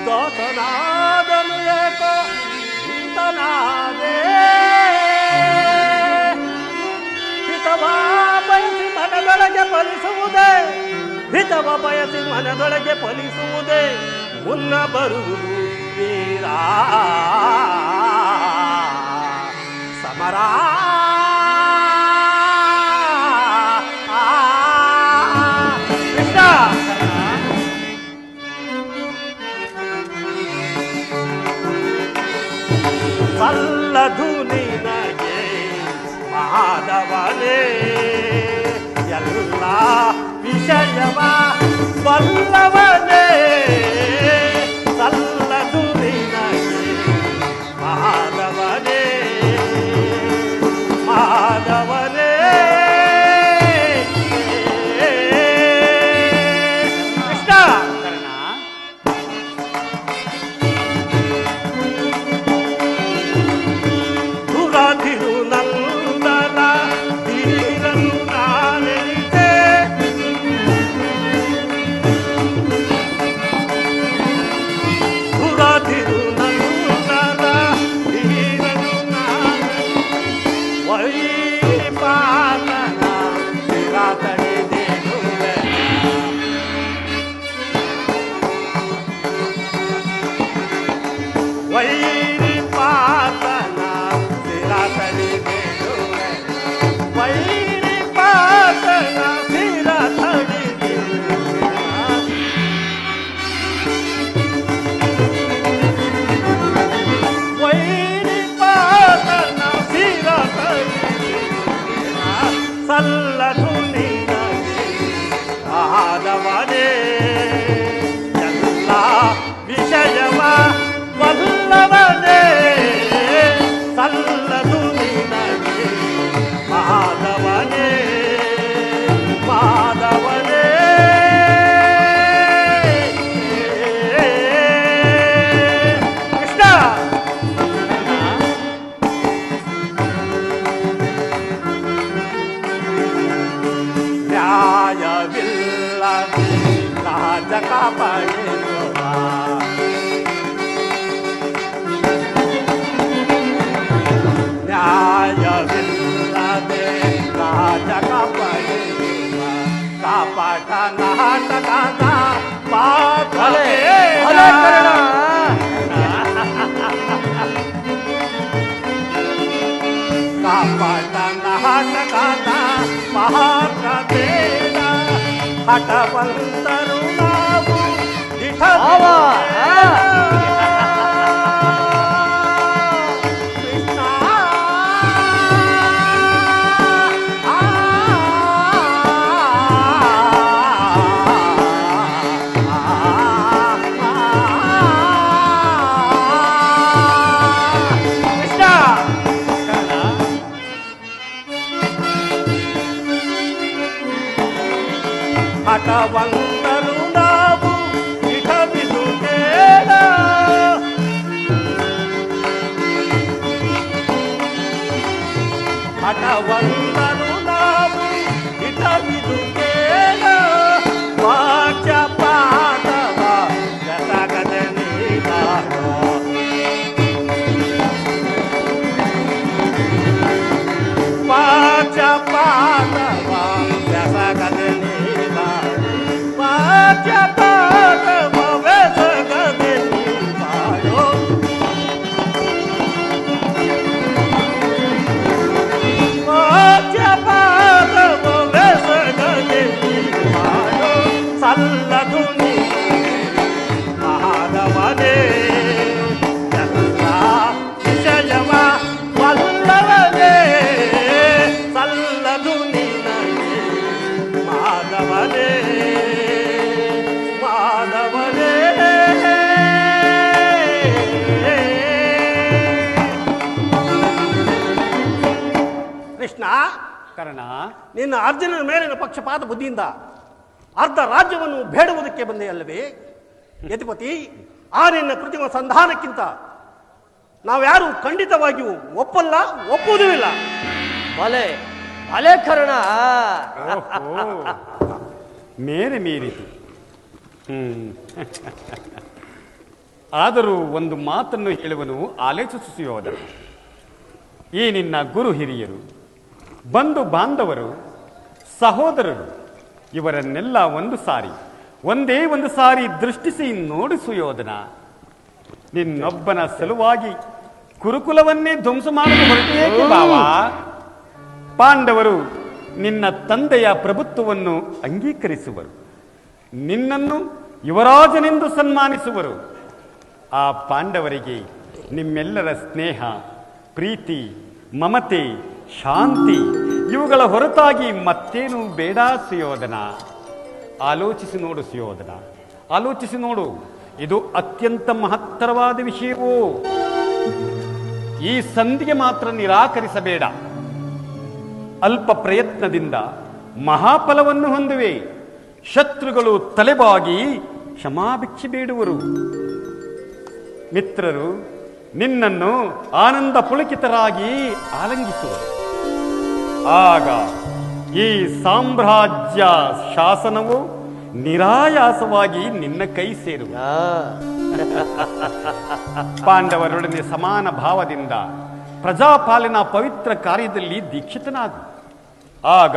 ದಾಸನಾದನು ಏಕೋ ಇಂತನಾದೇ. ಹಿತವಾ ಬಯಸಿ ಮನದೊಳಗೆ ಪರಿಪಾಲಿಸುವುದೇ ಹಿತವ ಬಯಸಿ ಮನದೊಳಗೆ ಫಲಿಸುವುದೇ ಮುನ್ನ ಬರುವುದು ವೀರ ಸಮರ ಕೃಷ್ಣ ಸಲ್ಲದು ನಿನಗೆ ಮಾಧವನೇ ಎಲ್ಲ ವಿಷಯವ ಬಲ್ಲವನೇ ಸಲ್ಲದು ನಿನಗೆ ಮಾಧವನೇ ಮಾಧವನೇ ಕೃಷ್ಣ ದುರಾಧಿರು ನಂದನ ಧೀರನು ನಾನೆನಿತೆ ದುರಾಧಿರು ನಂದನ ಧೀರನು ವೈಪಾತನ ತಡೆದೇನುವೆ ವೈಪಾತನ ತಡೆದೇನುವೆ ವೈಪಾತನ ವೈಪಾತನ ಸಲ್ಲದು ನಿನಗೆ ಆದವನೇ ಎಲ್ಲ ವಿಷಯವ ಬಲ್ಲವನೇ ಸಲ್ಲದು ನಿನಗೆ ಮಾಧವನೇ ಮಾಧವನೇ ಕೃಷ್ಣ ನ್ಯಾಯವಿಲ್ಲದೆ ರಾಜಕ ಪಡೆಯುವ ನ್ಯಾಯವಿಲ್ಲದೆ ರಾಜಕ ಪಡೆಯುವ ಕಾಪಾಟ ನಾಟಕದ ಪಾತ್ರವೇ ಕಾಪಾಟ ನಾಟಕದ ಮಹಾಪ್ರದೇಶ ಹಠವಂತರು ನಾವು ಕೃಷ್ಣ ಹಠವಂತರು ನಾವು ಇಠಬಿದು ಕೇಳ ಹಠವಂತರು ನಾವು ಇಠಬಿದು ಕೇಳ ವಾಚ ಪಾಠವ ಜಗದ ನೀಡಾಡ ವಾಚ ಪಾಠವ ಜಗದ ಸಲ್ಲದು ಮಾಧವನೇ ಎಲ್ಲ ವಿಷಯವ ಬಲ್ಲವನೇ ಸಲ್ಲದು ನಿನಗೆ ಮಾಧವನೇ ಮಾಧವನೇ ಕೃಷ್ಣ ಕರ್ಣ, ನಿನ್ನ ಅರ್ಜುನನ ಮೇಲಿನ ಪಕ್ಷಪಾತ ಬುದ್ಧಿಯಿಂದ ಅರ್ಧ ರಾಜ್ಯವನ್ನು ಬೇಡುವುದಕ್ಕೆ ಬಂದೆ ಅಲ್ಲವೇ ಯತಿಪತಿ? ಆ ನಿನ್ನ ಕೃತಿಮ ಸಂಧಾನಕ್ಕಿಂತ ನಾವ್ಯಾರು ಖಂಡಿತವಾಗಿಯೂ ಒಪ್ಪಲ್ಲ, ಒಪ್ಪುವುದೂ ಇಲ್ಲ. ಭಲೆ ಭಲೆ ಕರ್ಣ. ಮೇರೆ ಮೀರಿತು. ಆದರೂ ಒಂದು ಮಾತನ್ನು ಹೇಳುವನು ಆಲೋಚಿಸುತ್ತಿರುವುದರು. ಈ ನಿನ್ನ ಗುರು ಹಿರಿಯರು, ಬಂಧು ಬಾಂಧವರು, ಸಹೋದರರು ಇವರನ್ನೆಲ್ಲ ಒಂದೇ ಒಂದು ಸಾರಿ ದೃಷ್ಟಿಸಿ ನೋಡು ಸುಯೋಧನ. ನಿನ್ನೊಬ್ಬನ ಸಲುವಾಗಿ ಕುರುಕುಲವನ್ನೇ ಧ್ವಂಸ ಮಾಡಲು ಹೊರಟೇಕೆ ಭಾವ? ಪಾಂಡವರು ನಿನ್ನ ತಂದೆಯ ಪ್ರಭುತ್ವವನ್ನು ಅಂಗೀಕರಿಸುವರು, ನಿನ್ನನ್ನು ಯುವರಾಜನೆಂದು ಸನ್ಮಾನಿಸುವರು. ಆ ಪಾಂಡವರಿಗೆ ನಿಮ್ಮೆಲ್ಲರ ಸ್ನೇಹ, ಪ್ರೀತಿ, ಮಮತೆ, ಶಾಂತಿ ಇವುಗಳ ಹೊರತಾಗಿ ಮತ್ತೇನೂ ಬೇಡ ಸುಯೋಧನ. ಆಲೋಚಿಸಿ ನೋಡು ಸುಯೋಧನ, ಆಲೋಚಿಸಿ ನೋಡು. ಇದು ಅತ್ಯಂತ ಮಹತ್ತರವಾದ ವಿಷಯವೋ. ಈ ಸಂಧಿಗೆ ಮಾತ್ರ ನಿರಾಕರಿಸಬೇಡ. ಅಲ್ಪ ಪ್ರಯತ್ನದಿಂದ ಮಹಾಫಲವನ್ನು ಹೊಂದುವೆ. ಶತ್ರುಗಳು ತಲೆಬಾಗಿ ಕ್ಷಮಾಭಿಕ್ಷೆ ಬೇಡುವರು. ಮಿತ್ರರು ನಿನ್ನನ್ನು ಆನಂದ ಪುಳಕಿತರಾಗಿ ಆಲಂಗಿಸುವರು. ಆಗ ಈ ಸಾಮ್ರಾಜ್ಯ ಶಾಸನವು ನಿರಾಯಾಸವಾಗಿ ನಿನ್ನ ಕೈ ಸೇರುವ. ಪಾಂಡವರೊಡನೆ ಸಮಾನ ಭಾವದಿಂದ ಪ್ರಜಾಪಾಲನ ಪವಿತ್ರ ಕಾರ್ಯದಲ್ಲಿ ದೀಕ್ಷಿತನಾಗು. ಆಗ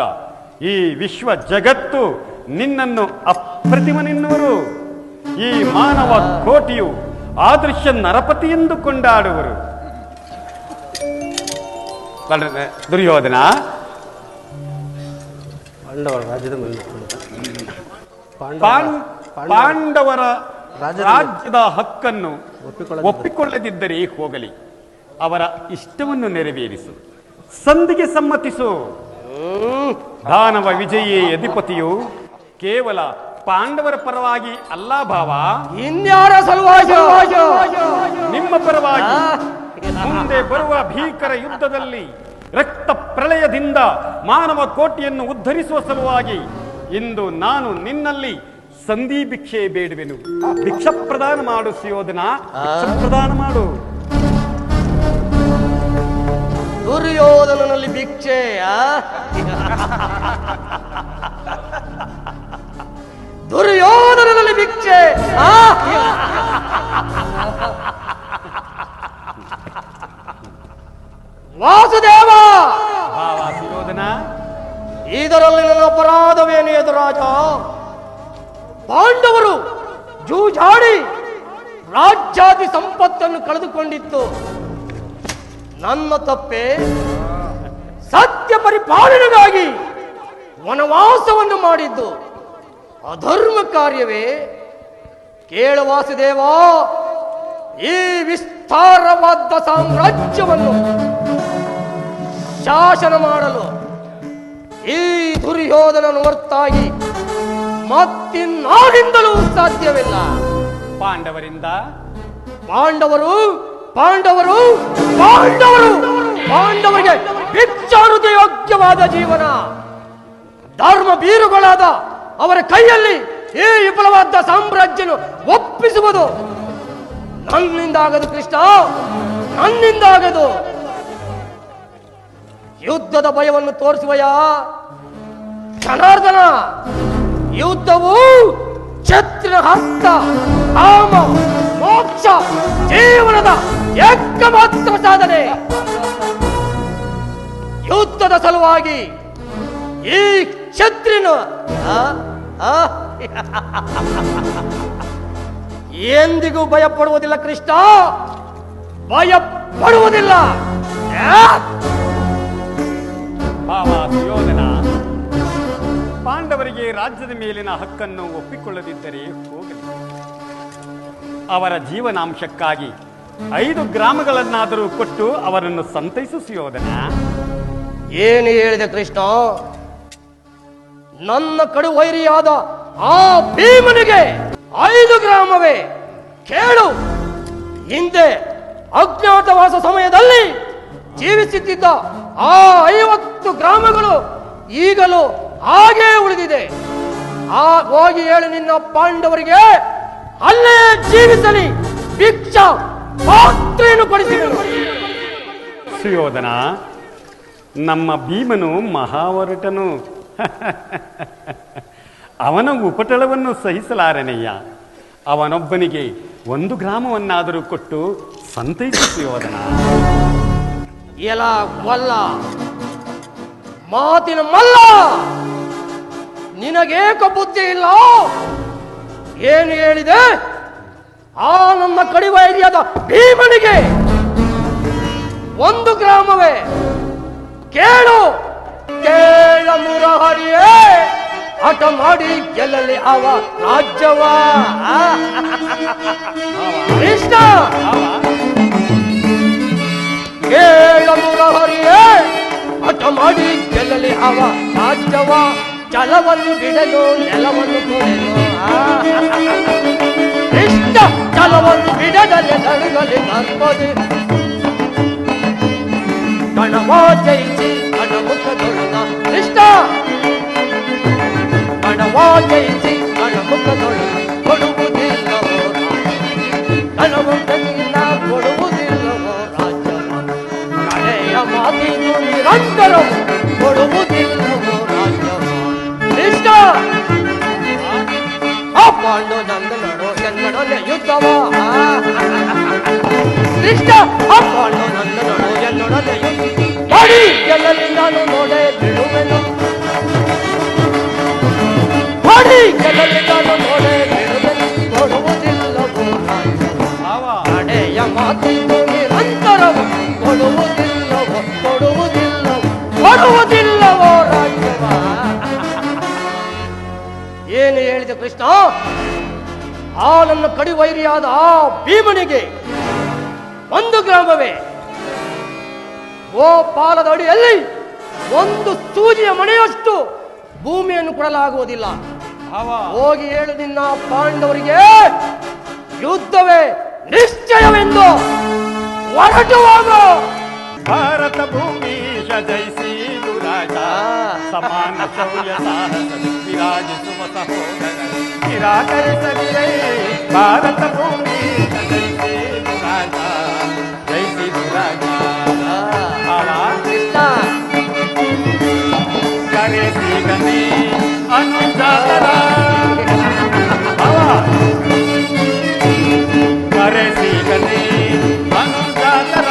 ಈ ವಿಶ್ವ ಜಗತ್ತು ನಿನ್ನನ್ನು ಅಪ್ರತಿಮನೆನ್ನುವರು. ಈ ಮಾನವ ಕೋಟಿಯು ಆದರ್ಶ ನರಪತಿ ಎಂದು ಕೊಂಡಾಡುವರು. ದುರ್ಯೋಧನ, ಪಾಂಡವರ ರಾಜ್ಯದ ಹಕ್ಕನ್ನು ಒಪ್ಪಿಕೊಳ್ಳದಿದ್ದರೆ ಹೋಗಲಿ, ಅವರ ಇಷ್ಟವನ್ನು ನೆರವೇರಿಸು, ಸಂಧಿಗೆ ಸಮ್ಮತಿಸು. ದಾನವ ವಿಜಯೇ ಅಧಿಪತಿಯು ಕೇವಲ ಪಾಂಡವರ ಪರವಾಗಿ ಅಲ್ಲ ಭಾವ, ಇನ್ಯಾರ ಸಲುವಾಗಿ? ನಿಮ್ಮ ಪರವಾಗಿ. ಮುಂದೆ ಬರುವ ಭೀಕರ ಯುದ್ಧದಲ್ಲಿ ರಕ್ತ ಪ್ರಳಯದಿಂದ ಮಾನವ ಕೋಟಿಯನ್ನು ಉದ್ಧರಿಸುವ ಸಲುವಾಗಿ ಇಂದು ನಾನು ನಿನ್ನಲ್ಲಿ ಸಂಧಿ ಭಿಕ್ಷೆ ಬೇಡುವೆನು. ಭಿಕ್ಷ ಪ್ರದಾನ ಮಾಡು ಸುಯೋಧನ, ಭಿಕ್ಷ ಪ್ರದಾನ ಮಾಡು. ದುರ್ಯೋಧನನಲ್ಲಿ ಭಿಕ್ಷೆ? ದುರ್ಯೋಧನನಲ್ಲಿ ಭಿಕ್ಷೆ? ವಾಸುದೇವ, ಸುಯೋಧನ, ಇದರಲ್ಲಿ ನನ್ನ ಅಪರಾಧವೇನು ಎದುರಾಜ? ಪಾಂಡವರು ಜೂಜಾಡಿ ರಾಜ್ಯಾದಿ ಸಂಪತ್ತನ್ನು ಕಳೆದುಕೊಂಡಿತ್ತು ನನ್ನ ತಪ್ಪೆ. ಸತ್ಯ ಪರಿಪಾಲನೆಗಾಗಿ ವನವಾಸವನ್ನು ಮಾಡಿದ್ದು ಅಧರ್ಮ ಕಾರ್ಯವೇ? ಕೇಳು ವಾಸುದೇವ, ಈ ವಿಸ್ತಾರವಾದ ಸಾಮ್ರಾಜ್ಯವನ್ನು ಶಾಸನ ಮಾಡಲು ಈ ದುರ್ಯೋಧನನ ಹೊರತಾಗಿ ಮತ್ತಿನ್ನಾರಿಂದಲೂ ಸಾಧ್ಯವಿಲ್ಲ. ಪಾಂಡವರಿಂದ ಪಾಂಡವರು ಪಾಂಡವರು ಪಾಂಡವರು ಪಾಂಡವರಿಗೆ ಭಿಕ್ಷಾನುದ ಯೋಗ್ಯವಾದ ಜೀವನ. ಧರ್ಮ ಬೀರುಗಳಾದ ಅವರ ಕೈಯಲ್ಲಿ ಈ ವಿಫಲವಾದ ಸಾಮ್ರಾಜ್ಯನು ಒಪ್ಪಿಸುವುದು ನನ್ನಿಂದಾಗದು ಕೃಷ್ಣ, ನನ್ನಿಂದಾಗದು. ಯುದ್ಧದ ಭಯವನ್ನು ತೋರಿಸುವಯ ಜನಾರ್ದನ? ಯುದ್ಧವು ಛತ್ರಿನ ಹಸ್ತ, ಕಾಮ, ಮೋಕ್ಷ, ಜೀವನದ ಏಕಮಾತ್ರ ಸಾಧನೆ. ಯುದ್ಧದ ಸಲುವಾಗಿ ಈ ಕ್ಷತ್ರಿಯನು ಎಂದಿಗೂ ಭಯ ಪಡುವುದಿಲ್ಲ ಕೃಷ್ಣ, ಭಯ ಪಡುವುದಿಲ್ಲ. ಸುಯೋಧನ, ಪಾಂಡವರಿಗೆ ರಾಜ್ಯದ ಮೇಲಿನ ಹಕ್ಕನ್ನು ಒಪ್ಪಿಕೊಳ್ಳದಿದ್ದರೆ ಹೋಗಲಿ. ಅವರ ಜೀವನಾಂಶಕ್ಕಾಗಿ 5 ಗ್ರಾಮಗಳನ್ನಾದರೂ ಕೊಟ್ಟು ಅವರನ್ನು ಸಂತೈಸು ಸುಯೋಧನ. ಏನು ಹೇಳಿದೆ ಕೃಷ್ಣ? ನನ್ನ ಕಡು ವೈರಿಯಾದ ಆ ಭೀಮನಿಗೆ 5 ಗ್ರಾಮವೇ? ಕೇಳು, ಹಿಂದೆ ಅಜ್ಞಾತವಾಸ ಸಮಯದಲ್ಲಿ ಜೀವಿಸುತ್ತಿದ್ದ ಆ 50 ಗ್ರಾಮಗಳು ಈಗಲೂ ಹಾಗೇ ಉಳಿದಿದೆ. ಹೋಗಿ ಹೇಳು ನಿನ್ನ ಪಾಂಡವರಿಗೆ ಅಲ್ಲೇ ಜೀವಿಸಲಿ, ಭಿಕ್ಷಾ ಪಾತ್ರೆಯನ್ನು ಕೊಡಿಸಿದನು. ಸುಯೋಧನ, ನಮ್ಮ ಭೀಮನು ಮಹಾವರಟನು. ಅವನ ಉಪಟಳವನ್ನು ಸಹಿಸಲಾರನೆಯ್ಯ. ಅವನೊಬ್ಬನಿಗೆ 1 ಗ್ರಾಮವನ್ನಾದರೂ ಕೊಟ್ಟು ಸಂತೈಸು ಸುಯೋಧನ. ಎಲ್ಲ ಗೊಲ್ಲ, ಮಾತಿನ ಮಲ್ಲ. ನಿನಗೇಕ ಬುದ್ಧಿ ಇಲ್ಲ? ಏನು ಹೇಳಿದೆ? ಆ ನನ್ನ ಕಡಿವೈರ್ಯದ ಭೀಮನಿಗೆ 1 ಗ್ರಾಮವೇ? ಕೇಳು ಕೇಳ ಮುರಹರಿಯೇ, ಹಠ ಮಾಡಿ ಗೆಲ್ಲಲಿ ಅವ ರಾಜ್ಯವ. ಕೃಷ್ಣ ಕೇಳ ಮುರಹರಿಯೇ, ಹಠ ಮಾಡಿ ಗೆಲ್ಲಲಿ ಅವ ರಾಜ್ಯವ. ಛಲವನ್ನು ಬಿಡಲು ನೆಲವನ್ನು ಕೊಡೆನು. ಕೃಷ್ಣ ಛಲವನ್ನು ಬಿಡದಲೆ ನಡುಗಲಿ ಧರ್ಮದಿ. ಗಣವ ಜಯಿಸಿ ಗಣಮುಖದೊಳಗ ಕೃಷ್ಣ, ಗಣವ ಜಯಿಸಿ ಗಣಮುಖದೊಳಗ ಕೊಡುವುದಿಲ್ಲವೋ ಗಣಮುಖದಿಂದ ಕೊಡುವುದಿಲ್ಲವೋ ರಾಜ್ಯವ. ಕಡೆಯ ಮಾತಿದು ನಿರಂತರವು ಕೊಡುವುದಿಲ್ಲವೋ ರಾಜ್ಯವ. ಕೃಷ್ಣ ಆ ಪಾಂಡು ನಂದ ನಡೋ ಎನ್ನಡಲೆ ಯುದ್ಧವ. ಕೃಷ್ಣ ಆ ಪಾಂಡು ನಂದ ನಡೋ ಎನ್ನಡಲೆ ಯುದ್ಧ ಮಾಡಿ ಗೆಲ್ಲಲಿ ನಾನು ನೋಡೆ ಬಿಡುವೆನು. ಮಾಡಿ ಗೆಲ್ಲಲಿ ನಾನು ನೋಡೆ ಬಿಡುವೆನು. ಕೊಡುವುದಿಲ್ಲವೋ ರಾಜ್ಯವ. ಕಡೆಯ ಮಾತಿದು ನಿರಂತರವು ಕೊಡುವುದಿಲ್ಲವೋ ಕೊಡುವುದಿಲ್ಲವೋ ರಾಜ್ಯವ. ಏನು ಹೇಳಿದೆ ಕೃಷ್ಣ? ಆ ನನ್ನ ಕಡಿವೈರಿಯಾದ ಆ ಭೀಮನಿಗೆ 1 ಗ್ರಾಮವೇ? ಓ ಪಾಲದ ಅಡಿಯಲ್ಲಿ 1 ಸೂಜಿಯ ಮನೆಯಷ್ಟು ಭೂಮಿಯನ್ನು ಕೊಡಲಾಗುವುದಿಲ್ಲ. ಹೋಗಿ ಹೇಳು ನಿನ್ನ ಪಾಂಡವರಿಗೆ ಯುದ್ಧವೇ ನಿಶ್ಚಯವೆಂದು ಹೊರಟು ಹೋಗು. ಭಾರತ ಭೂಮಿ ಜಯಿಸಿ ದುರಾಜ, ಸಮಾನ ಶೌರ್ಯ ಸಾಹಸ ವಿರಾಜಿಸುವ ಸಹೋದರ ನಿರಾಕರಿಸದಿರೇ. ಭಾರತ ಭೂಮಿ ಜಯಿಸಿ ದುರಾಜ, ಜಯಿಸಿ ದುರಾಜ. ಕೃಷ್ಣ ಕರೆಸಿ ಗಣಿ ಅನುಜಾತರ, ಕರೆಸಿ ಗಣಿ ಅನುಜಾತರ.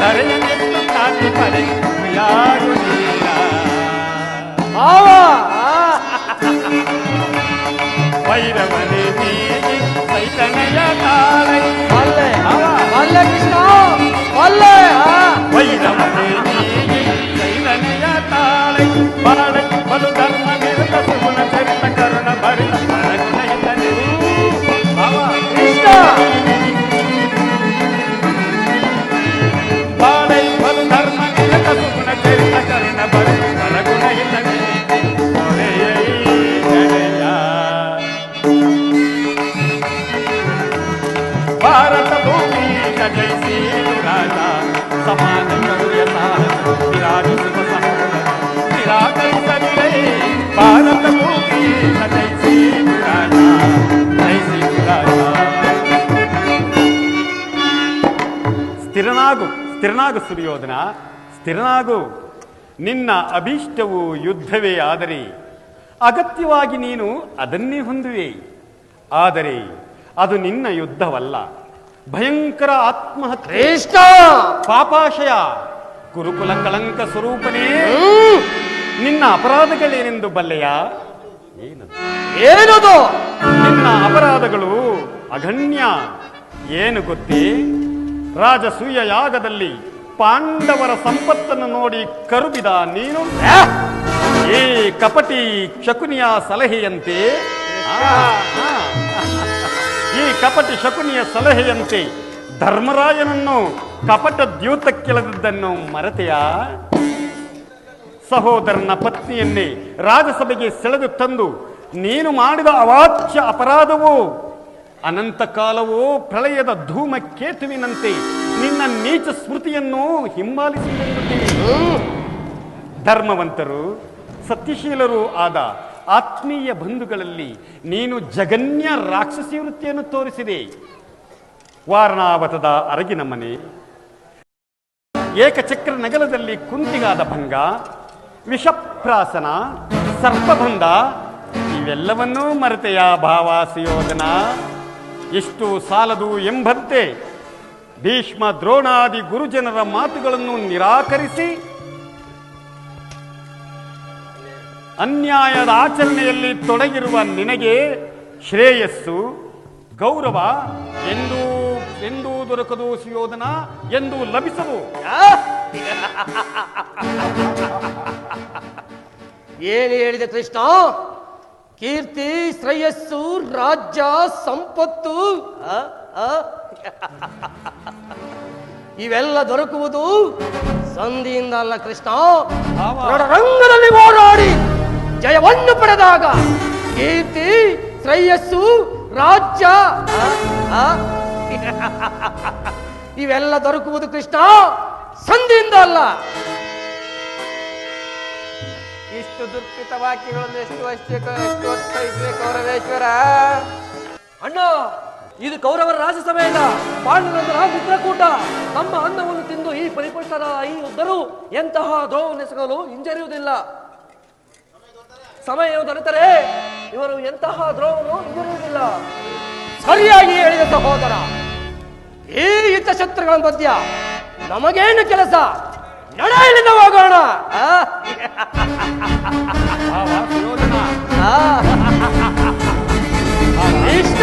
ಧರೆಯನೆತ್ತು ಕಾಟಿ ಪಡೆ ಯಾರು ನೀರ. ಭೈರವನೇ ನೀಗಿ ಸೈತನೆಯ ತಾಳೈ. ಅಲ್ಲೇ ಕೃಷ್ಣ ಅಲ್ಲೇ. ಭೈರವನೇ ನೀಗಿ ಸೈತನೆಯ ತಾಳೈ. ಬಾಳೈ ಬಲು ಧರ್ಮ ನಿರತ ಸುಗುಣ ಚರಿತ ಕರುಣ ಭರಿತ ಪರಗುಣಯಿತನೇ. ಕೃಷ್ಣ ಬಾಳೈ ಬಲು ಧರ್ಮ ನಿರತ ಸುಗುಣ ಚರಿತ ಕರುಣ ಭರಿತ ಪರಗುಣಯಿತನೇ. ಭಾರತ ಭೂಮಿ ಜಯಿಸಿ ರಾಜ, ಸಮಾನ ಶೌರ್ಯ ಸಾಹಸ ವಿರಾಜಿಸುವ ಸಹೋದರ ನಿರಾಕರಿಸದಿರೇ. ಭಾರತ ಭೂಮಿ ಜಯಿಸಿ ರಾಜ, ಜಯಿಸಿ ರಾಜ. ಸ್ಥಿರನಾಗು ಸುರ್ಯೋಧನ, ಸ್ಥಿರನಾಗು. ನಿನ್ನ ಅಭೀಷ್ಟವು ಯುದ್ಧವೇ ಆದರೆ ಅಗತ್ಯವಾಗಿ ನೀನು ಅದನ್ನೇ ಹೊಂದುವೆ. ಆದರೆ ಅದು ನಿನ್ನ ಯುದ್ಧವಲ್ಲ, ಭಯಂಕರ ಆತ್ಮಹತ್ಯೆ, ಪಾಪಾಶಯ, ಗುರುಕುಲ ಕಳಂಕ ಸ್ವರೂಪನೇ. ನಿನ್ನ ಅಪರಾಧಗಳೇನೆಂದು ಬಲ್ಲೆಯ? ಏನದು? ನಿನ್ನ ಅಪರಾಧಗಳು ಅಗಣ್ಯ. ಏನು ಗೊತ್ತೇ? ರಾಜಸೂಯ ಯಾಗದಲ್ಲಿ ಪಾಂಡವರ ಸಂಪತ್ತನ್ನು ನೋಡಿ ಕರುಬಿದ ನೀನು ಈ ಕಪಟಿ ಶಕುನಿಯ ಸಲಹೆಯಂತೆ, ಈ ಕಪಟಿ ಶಕುನಿಯ ಸಲಹೆಯಂತೆ ಧರ್ಮರಾಯನನ್ನು ಕಪಟ ದ್ಯೂತಕ್ಕೆಳೆದದ್ದನ್ನು ಮರೆತೆಯ? ಸಹೋದರನ ಪತ್ನಿಯನ್ನೇ ರಾಜಸಭೆಗೆ ಸೆಳೆದು ತಂದು ನೀನು ಮಾಡಿದ ಅವಾಚ್ಯ ಅಪರಾಧವು ಅನಂತ ಕಾಲವೋ ಪ್ರಳಯದ ಧೂಮಕೇತುವಿನಂತೆ ನಿನ್ನ ನೀಚ ಸ್ಮೃತಿಯನ್ನು ಹಿಂಬಾಲಿಸಿದೆ. ಧರ್ಮವಂತರು ಸತ್ಯಶೀಲರೂ ಆದ ಆತ್ಮೀಯ ಬಂಧುಗಳಲ್ಲಿ ನೀನು ಜಗನ್ಯ ರಾಕ್ಷಸಿ ವೃತ್ತಿಯನ್ನು ತೋರಿಸಿದೆ. ವಾರಣಾವತದ ಅರಗಿನ ಮನೆ, ಏಕಚಕ್ರ ನಗಲದಲ್ಲಿ ಕುಂತಿಗಾದ ಭಂಗ, ವಿಷಪ್ರಾಸನ, ಸರ್ಪಬಂಧ ಇವೆಲ್ಲವನ್ನೂ ಮರೆತೆಯ ಭಾವ ಸುಯೋಧನ? ಎಷ್ಟು ಸಾಲದು ಎಂಬಂತೆ ಭೀಷ್ಮ ದ್ರೋಣಾದಿ ಗುರುಜನರ ಮಾತುಗಳನ್ನು ನಿರಾಕರಿಸಿ ಅನ್ಯಾಯದ ಆಚರಣೆಯಲ್ಲಿ ತೊಡಗಿರುವ ನಿನಗೆ ಶ್ರೇಯಸ್ಸು ಗೌರವ ಎಂದೂ ದೊರಕದು ಸುಯೋಧನ, ಎಂದು ಲಭಿಸದು. ಏನು ಹೇಳಿದೆ ಕೃಷ್ಣ? ಕೀರ್ತಿ, ಶ್ರೇಯಸ್ಸು, ರಾಜ್ಯ, ಸಂಪತ್ತು ಇವೆಲ್ಲ ದೊರಕುವುದು ಸಂಧಿಯಿಂದ ಅಲ್ಲ ಕೃಷ್ಣ, ರಣರಂಗದಲ್ಲಿ ಹೋರಾಡಿ ಜಯವನ್ನು ಪಡೆದಾಗ ಕೀರ್ತಿ, ಶ್ರೇಯಸ್ಸು, ರಾಜ್ಯ ಇವೆಲ್ಲ ದೊರಕುವುದು ಕೃಷ್ಣ ಸಂಧಿಯಿಂದ ಅಲ್ಲ. ಇಷ್ಟು ದುರ್ಪಿತ ವಾಕ್ಯಗಳನ್ನು ಎಷ್ಟು ಅರ್ಥೈಸಬೇಕು ಕೌರವೇಶ್ವರ? ಅಣ್ಣ, ಇದು ಕೌರವರ ರಾಜಸಭೆಯಲ್ಲ, ಪಾಂಡವರ ಮಿತ್ರಕೂಟ. ನಮ್ಮ ಅನ್ನವನ್ನು ತಿಂದು ಈ ಪರಿಪುಷ್ಟರ ಈ ಉದ್ದರು ಎಂತಹ ದ್ರೋಹವನ್ನೆಸಗಲು ಹಿಂಜರಿಯುವುದಿಲ್ಲ. ಸಮಯ ದೊರೆತರೆ ಇವರು ಎಂತಹ ದ್ರೋಹವನ್ನು ಹಿಂಜರಿಯುವುದಿಲ್ಲ. ಸರಿಯಾಗಿ ಹೇಳಿದ ಸಹೋದರ. ಈ ಹಿತಶತ್ರುಗಳ ಮಧ್ಯ ನಮಗೇನು ಕೆಲಸ? ನಡೆಯಲಿಂದ ಹೋಗೋಣ. ಇಷ್ಟ